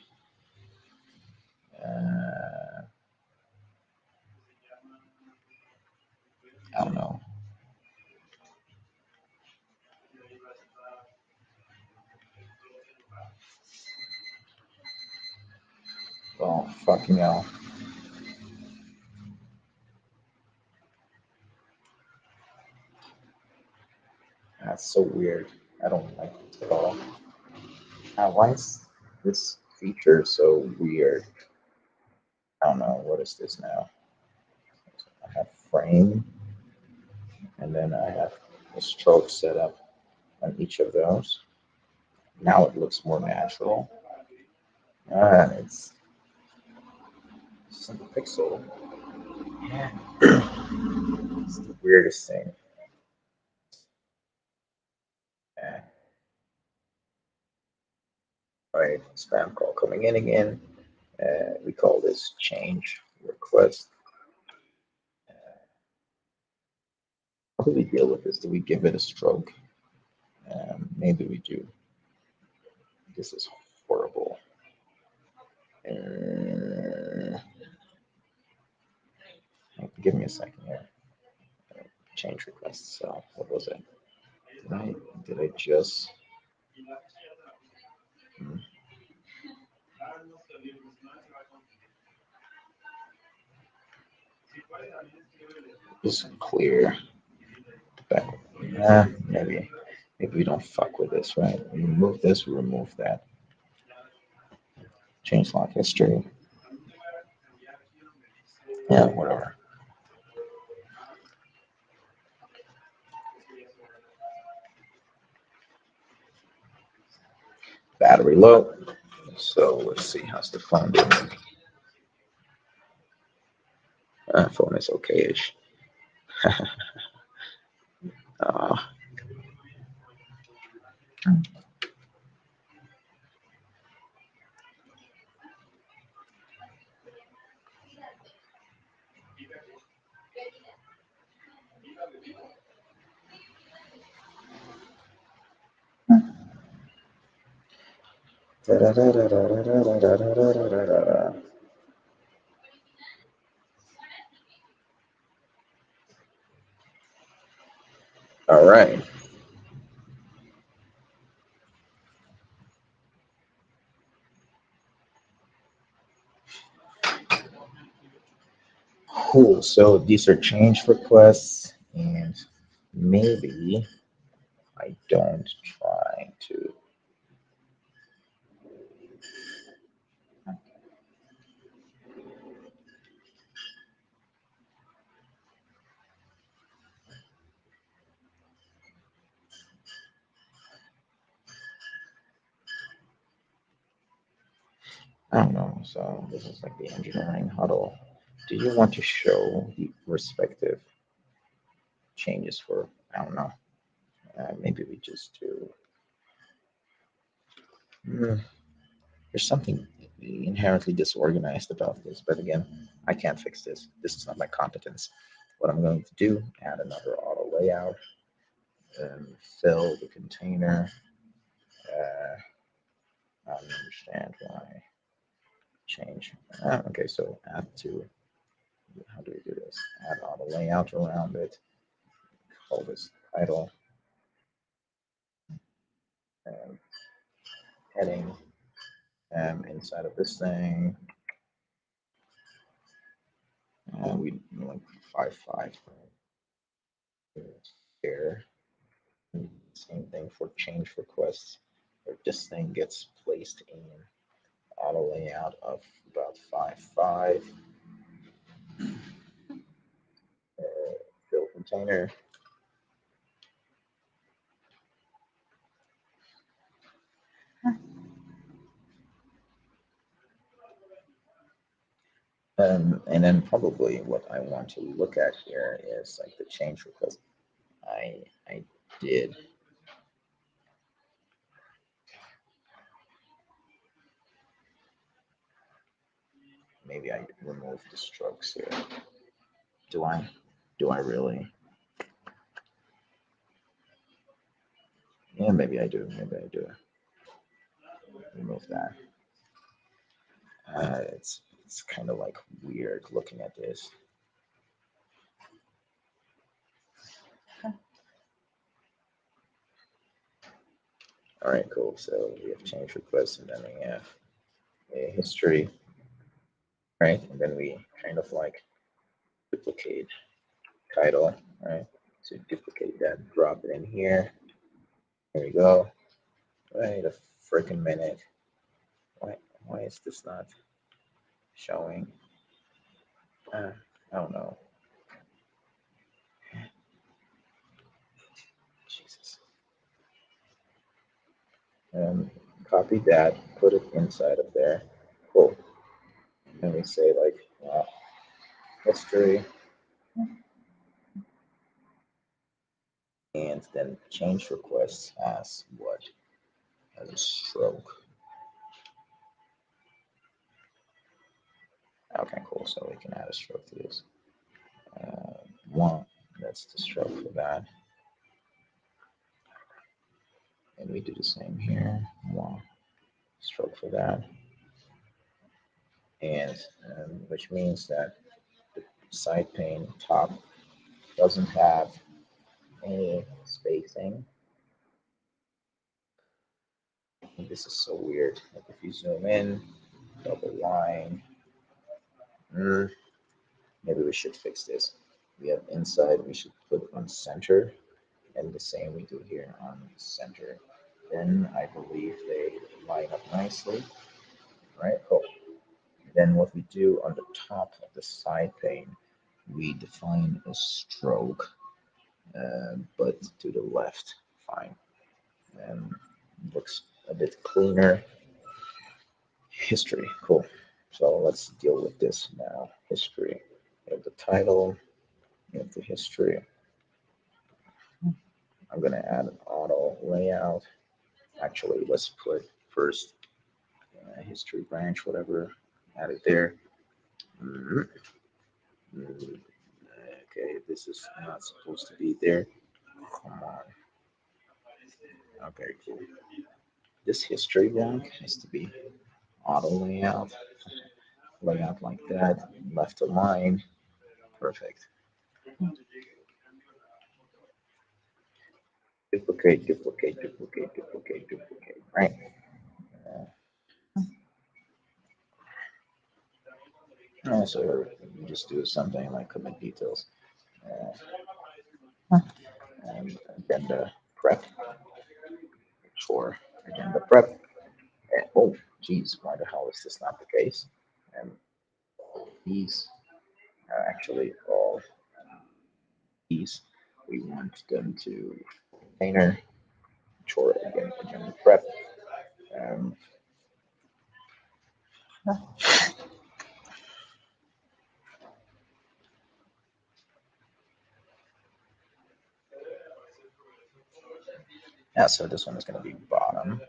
I don't know. Oh, fucking hell. That's so weird. I don't like it at all. Why is this feature so weird? I don't know. What is this now? I have frame, and then I have a stroke set up on each of those. Now it looks more natural. It's single pixel. Yeah. It's the weirdest thing. Yeah. All right, spam call coming in again. We call this change request. How do we deal with this? Do we give it a stroke? Maybe we do. This is horrible. Uh, give me a second here. Change request. So what was it? Did I just hmm, just clear that? Maybe we don't fuck with this, right? We remove this, we remove that. Change log history. Yeah, whatever. Battery low. So let's see how's the phone doing. Phone is okay-ish. uh, all right. Cool. So these are change requests, and maybe I don't try to. I don't know. So this is like the engineering huddle. Do you want to show the respective changes for, I don't know, maybe we just do, hmm, there's something inherently disorganized about this, but again, I can't fix this. This is not my competence. What I'm going to do, add another auto layout, and fill the container. I don't understand why change. Okay, so add to, how do we do this? Add auto layout around it, call this title, and heading, inside of this thing, we like 5.5 here. Same thing for change requests, where this thing gets placed in auto layout of about 5.5, fill container. And then probably what I want to look at here is like the change request. I did, maybe I removed the strokes here. Do I? Do I really? Yeah, maybe I do. Maybe I do. Remove that. It's kind of like weird looking at this. All right, cool. So we have change requests, and then we have a history, right? And then we kind of like duplicate title, right? So duplicate that, drop it in here. There we go. Wait a freaking minute. Why is this not showing? I don't know. Jesus. Um, Copy that, put it inside of there. Cool. And we say like history, and then change requests as what? As a stroke. Okay, cool. So we can add a stroke to this. One, that's the stroke for that. And we do the same here. One stroke for that. And which means that the side pane top doesn't have any spacing. And this is so weird. Like if you zoom in, double line, maybe we should fix this. We have inside, we should put on center, and the same we do here on center. Then I believe they line up nicely, right? Cool. Then what we do on the top of the side pane, we define a stroke, but to the left, fine. And looks a bit cleaner. History, cool. So let's deal with this now. History. We have the title, we have the history. I'm gonna add an auto layout. Actually, let's put first history branch, whatever, add it there. Mhm. Okay, this is not supposed to be there. Come on. Okay, cool. This history block has to be auto layout, layout like that, left align, perfect. Duplicate, duplicate, duplicate, duplicate, duplicate, right? So you just do something like commit details, and agenda prep for agenda prep. And, oh, geez, why the hell is this not the case? And these are actually all these. We want them to container for again agenda prep. Um, Yeah, so this one is going to be bottom.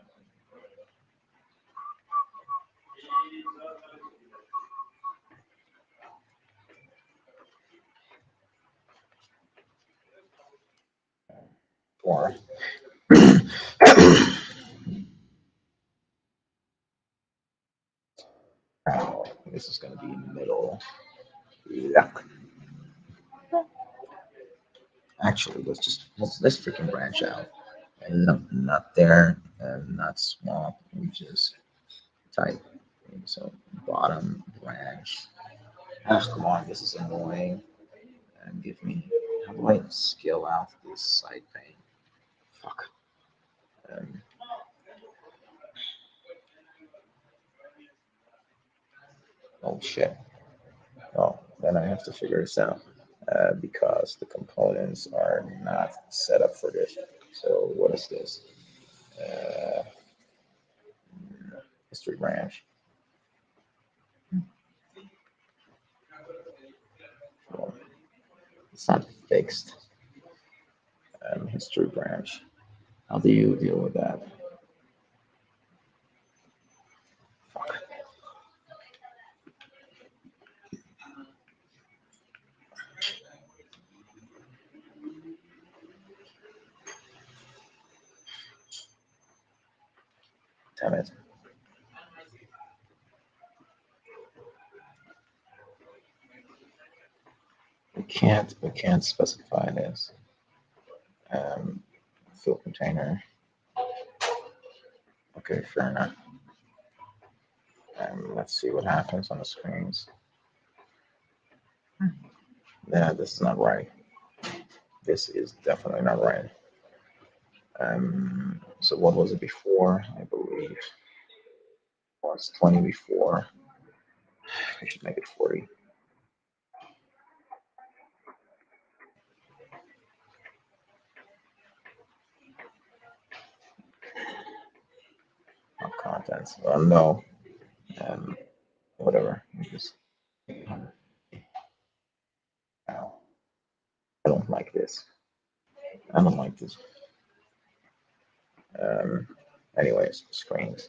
Or this is going to be middle. Yeah. Actually, let's freaking branch out. And no, not there, and not small. We just type. So bottom branch. Oh, come on, this is annoying. And give me, how do I scale out this side pane? Fuck. Um, oh shit. Oh, then I have to figure this out because the components are not set up for this. So what is this? Uh, history branch. Well, it's not fixed. History branch. How do you deal with that? Damn it. We can't specify this. Um, fill container. Okay, fair enough. Let's see what happens on the screens. Yeah, this is not right. This is definitely not right. So what was it before? I believe it was 20 before. I should make it 40. Not contents. Well, no. Um, whatever. Just, ow. I don't like this. I don't like this. Um, anyways, screens.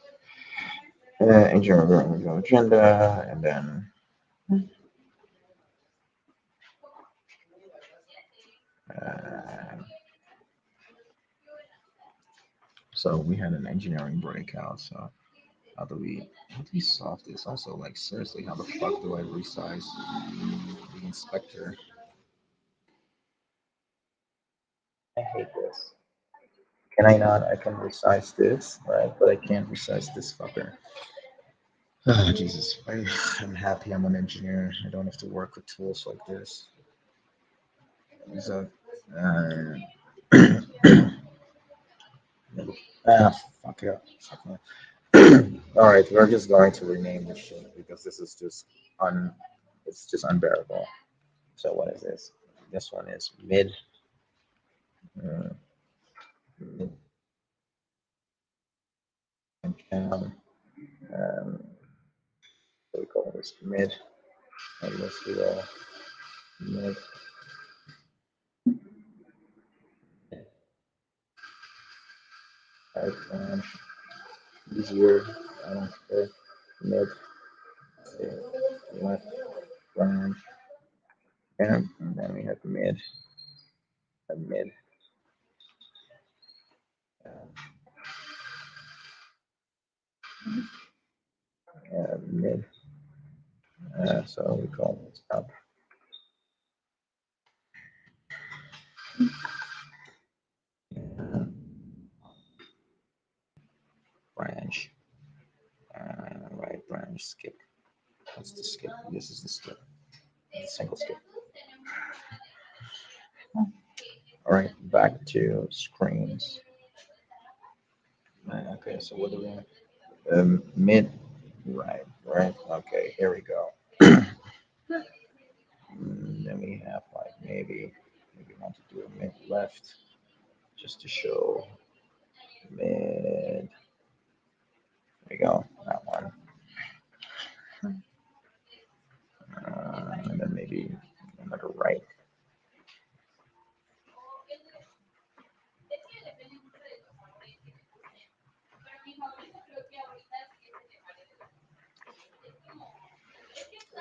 Engineering agenda, and then uh, so we had an engineering breakout. So how do we solve this? Also, like seriously, how the fuck do I resize the inspector? I hate this. Can I not? I can resize this, right? But I can't resize this fucker. Oh, Jesus. I'm happy I'm an engineer. I don't have to work with tools like this. So, uh, fuck yeah. Fuck yeah. All right, we're just going to rename this shit because this is just it's just unbearable. So what is this? This one is uh, mid and cam. What do we call this? Mid. And let's do mid. Right, easier. I don't care. Mid. Left branch. And then we have mid, mid. So we call it up uh, branch. Right branch skip. That's the skip. This is the skip. The single skip. All right, back to screens. Okay, so what do we have? Mid. Right. Okay, here we go. Then we have like maybe want to do a mid left just to show mid. There we go. That one.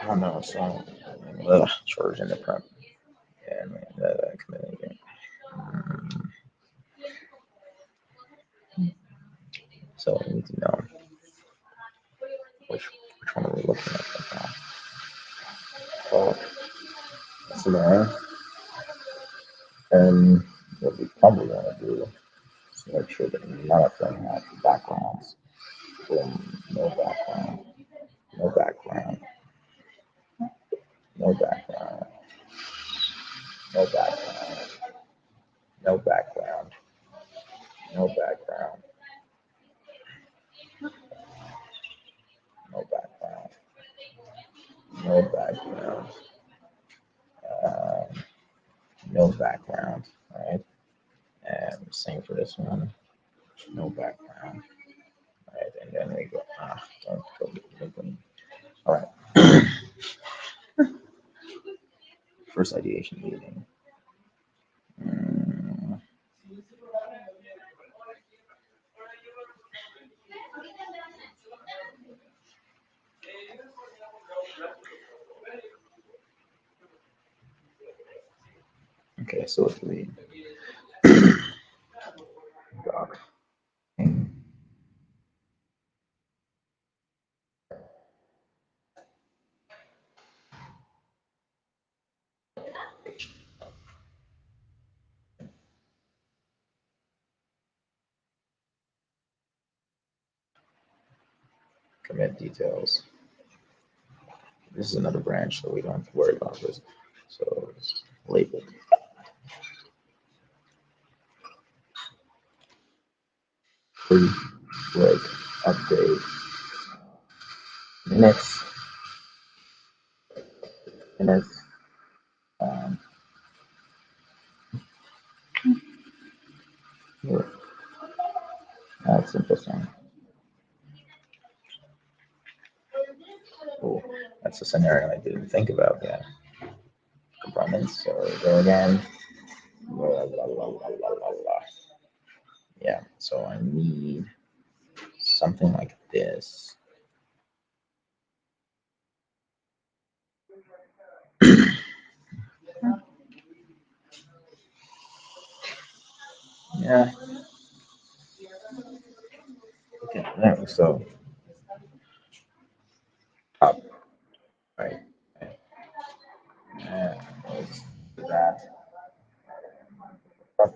I don't know, so chores in the prep. Yeah, man, community. Mm, so we need to know which one are we looking at right now. So let's learn. And what we probably want to do is make sure that none of them have backgrounds. Boom, no background, no background, no background, no background, no background, no background, no background, no background, um, no background, right? And same for this one, no background, right? And then we go, don't go, all right. First ideation meeting. Mm, okay, so if we doc commit details. This is another branch, so we don't have to worry about this. So it's labeled. Pre-click update. Minutes. Minutes. Um, yeah, that's interesting. Oh, that's a scenario I didn't think about yet. Components. So there again. La, la, la, la, la, la, la. Yeah. So I need something like this. Yeah. Okay. There. So up. Right. And let's do that. Up.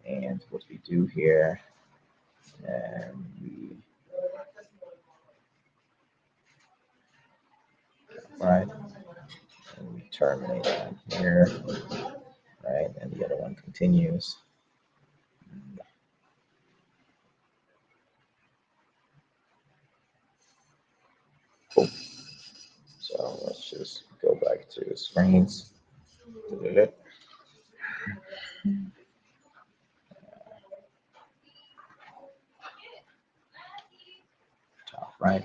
And what we do here, and we right, and we terminate that here, right, and the other one continues. Cool. So let's just go back to screens. Top right.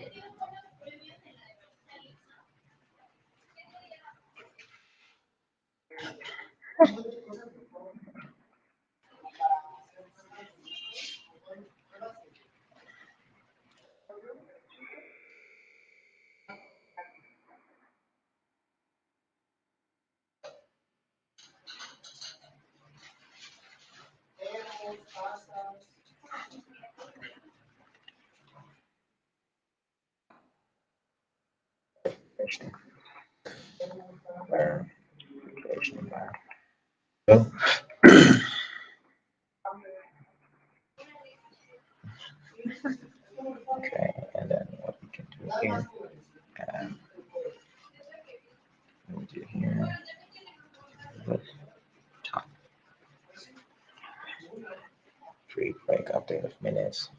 Verification there. Go. Okay, and then what we can do here, and we do here, but top free break update of minutes.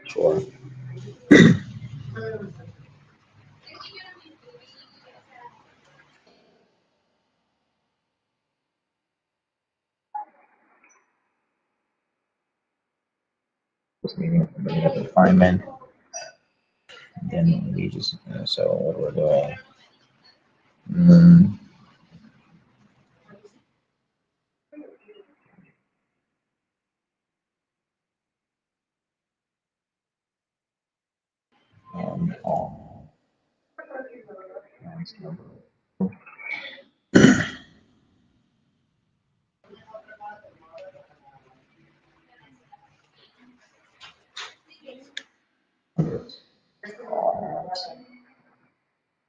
Sure. alignment. Then we just so what we're doing. Mm, on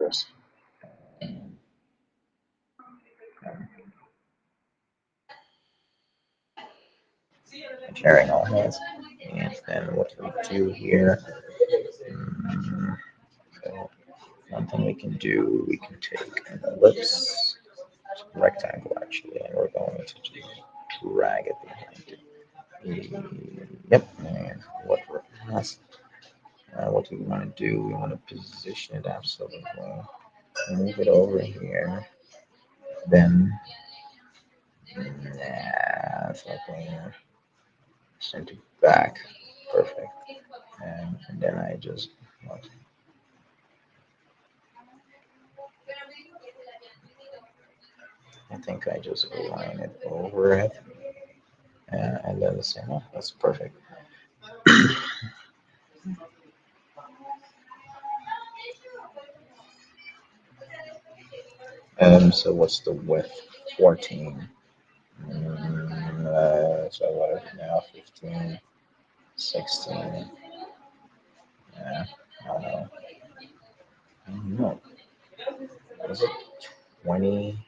this, sharing all hands. And then what do we do here? Mm, so one thing we can do, we can take an ellipse, rectangle actually, and we're going to just drag it behind it. Yep, and what do we want to do? We want to position it absolutely. Move it over here. Then, something send it back. Perfect. And then I think I just align it over it. And then the same. Oh, that's perfect. So what's the width? 14. So what is it now? 15, 16. Yeah, I don't know. I don't know. Is it 20?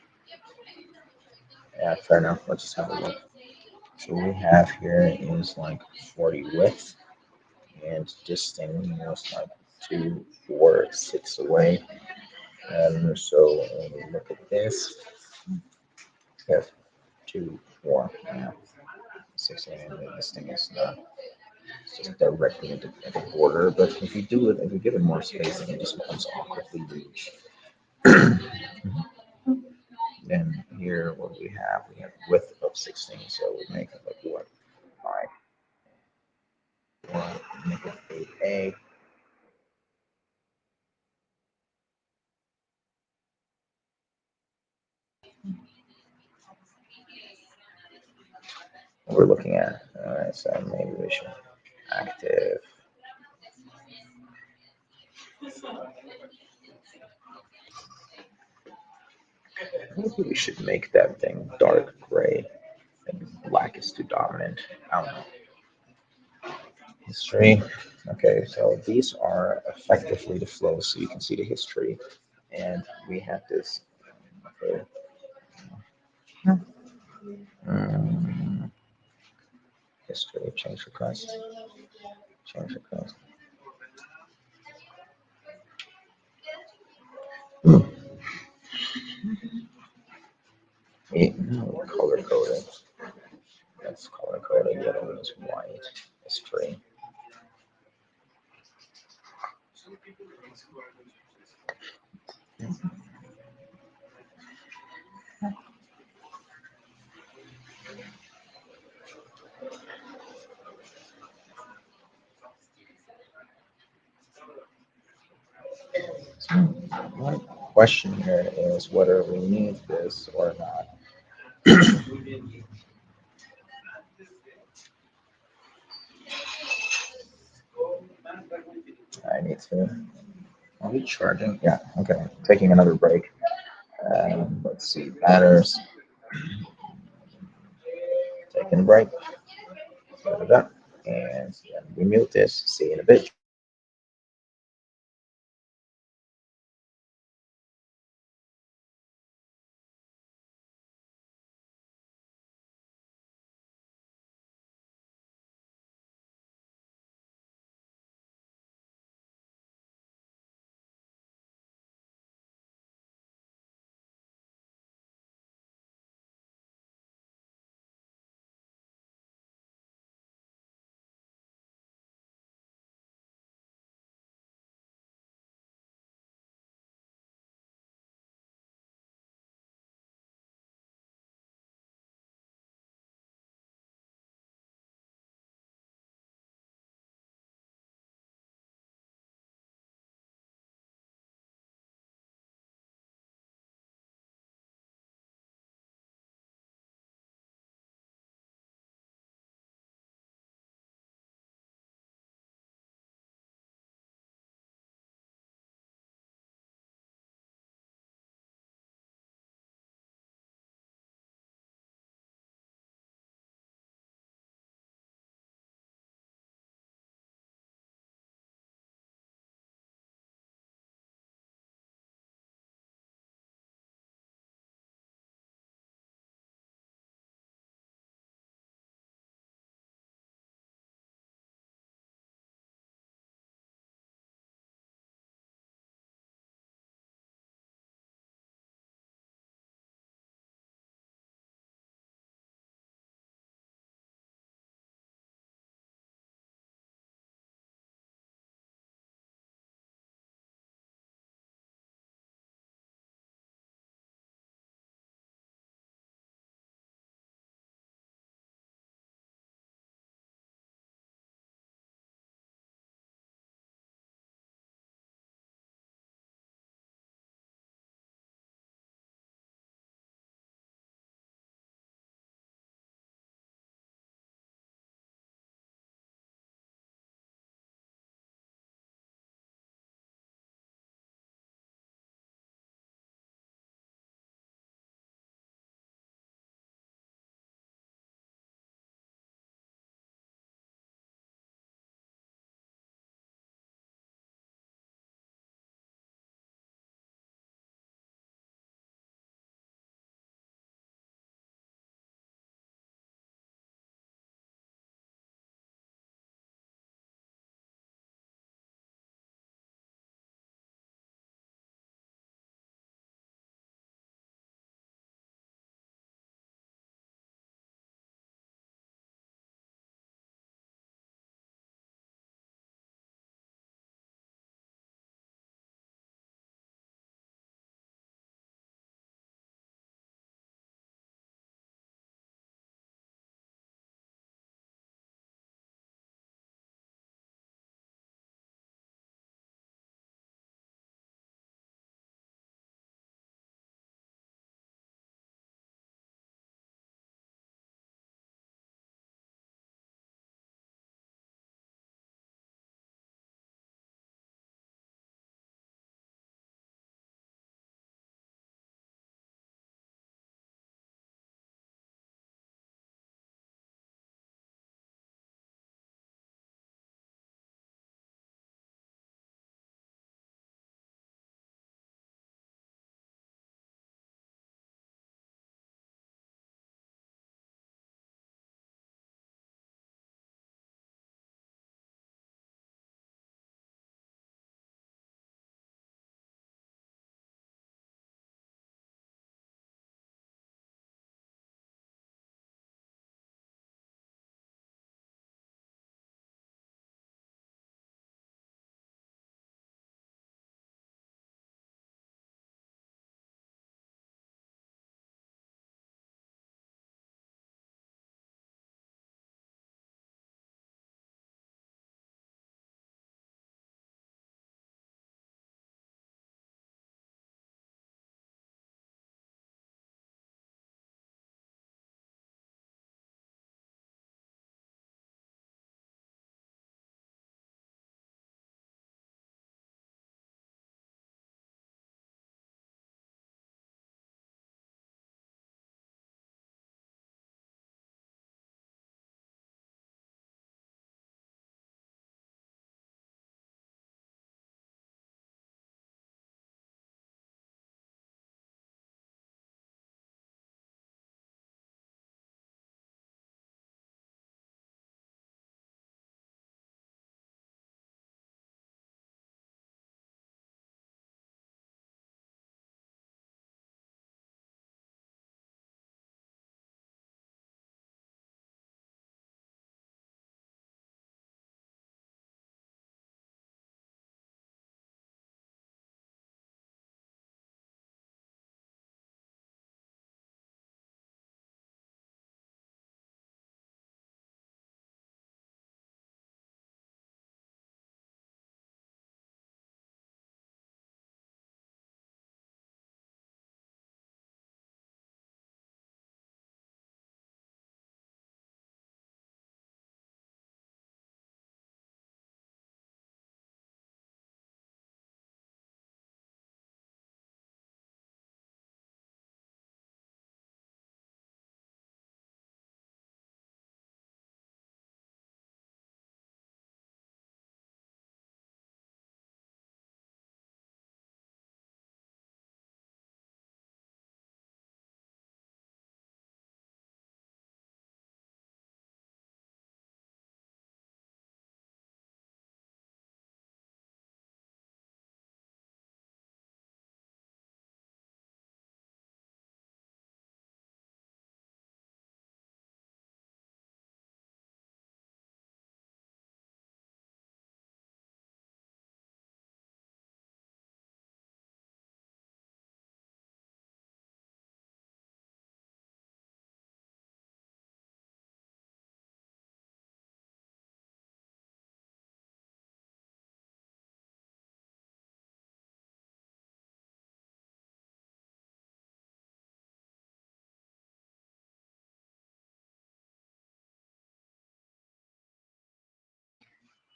Yeah, fair enough. Let's just have a look. So we have here is like 40 width, and this thing was like 2, 4, 6 away. So when we look at this, yes, 2, 4, yeah, 6, and this thing is not just directly at the border. But if you do it, if you give it more space, then it just becomes awkwardly huge. Then here, what we have width of 16, so we make it like what, 5, 1, make it 8A. We're looking at. All right, so maybe we should active. Maybe we should make that thing dark gray. I think black is too dominant. I don't know. History. Okay, so these are effectively the flows, so you can see the history. And we have this. Okay. Um, history, change request, change request. Hmm. No, color coding. That's color coding. The other one is white. History. So one question here is whether we need this or not. I need to. Are we charging? Yeah. Okay. Taking another break. Let's see. Matters. Taking a break. Da-da-da. And then we mute this. See you in a bit.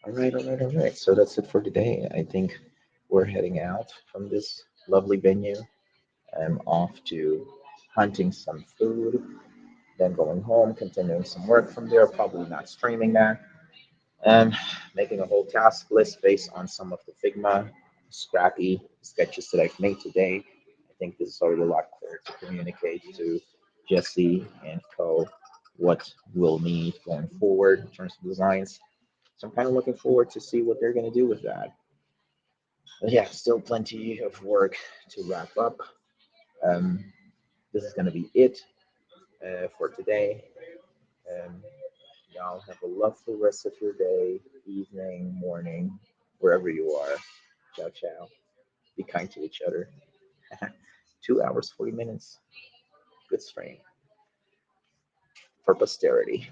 All right. So that's it for today. I think we're heading out from this lovely venue. I'm off to hunting some food, then going home, continuing some work from there, probably not streaming that, and making a whole task list based on some of the Figma scrappy sketches that I've made today. I think this is already a lot clearer to communicate to Jesse and Co. what we'll need going forward in terms of designs. So I'm kind of looking forward to see what they're going to do with that. But yeah, still plenty of work to wrap up. Um, this is going to be it for today. Um, y'all have a lovely rest of your day, evening, morning, wherever you are. Ciao, ciao. Be kind to each other. 2 hours, 40 minutes. Good stream for posterity.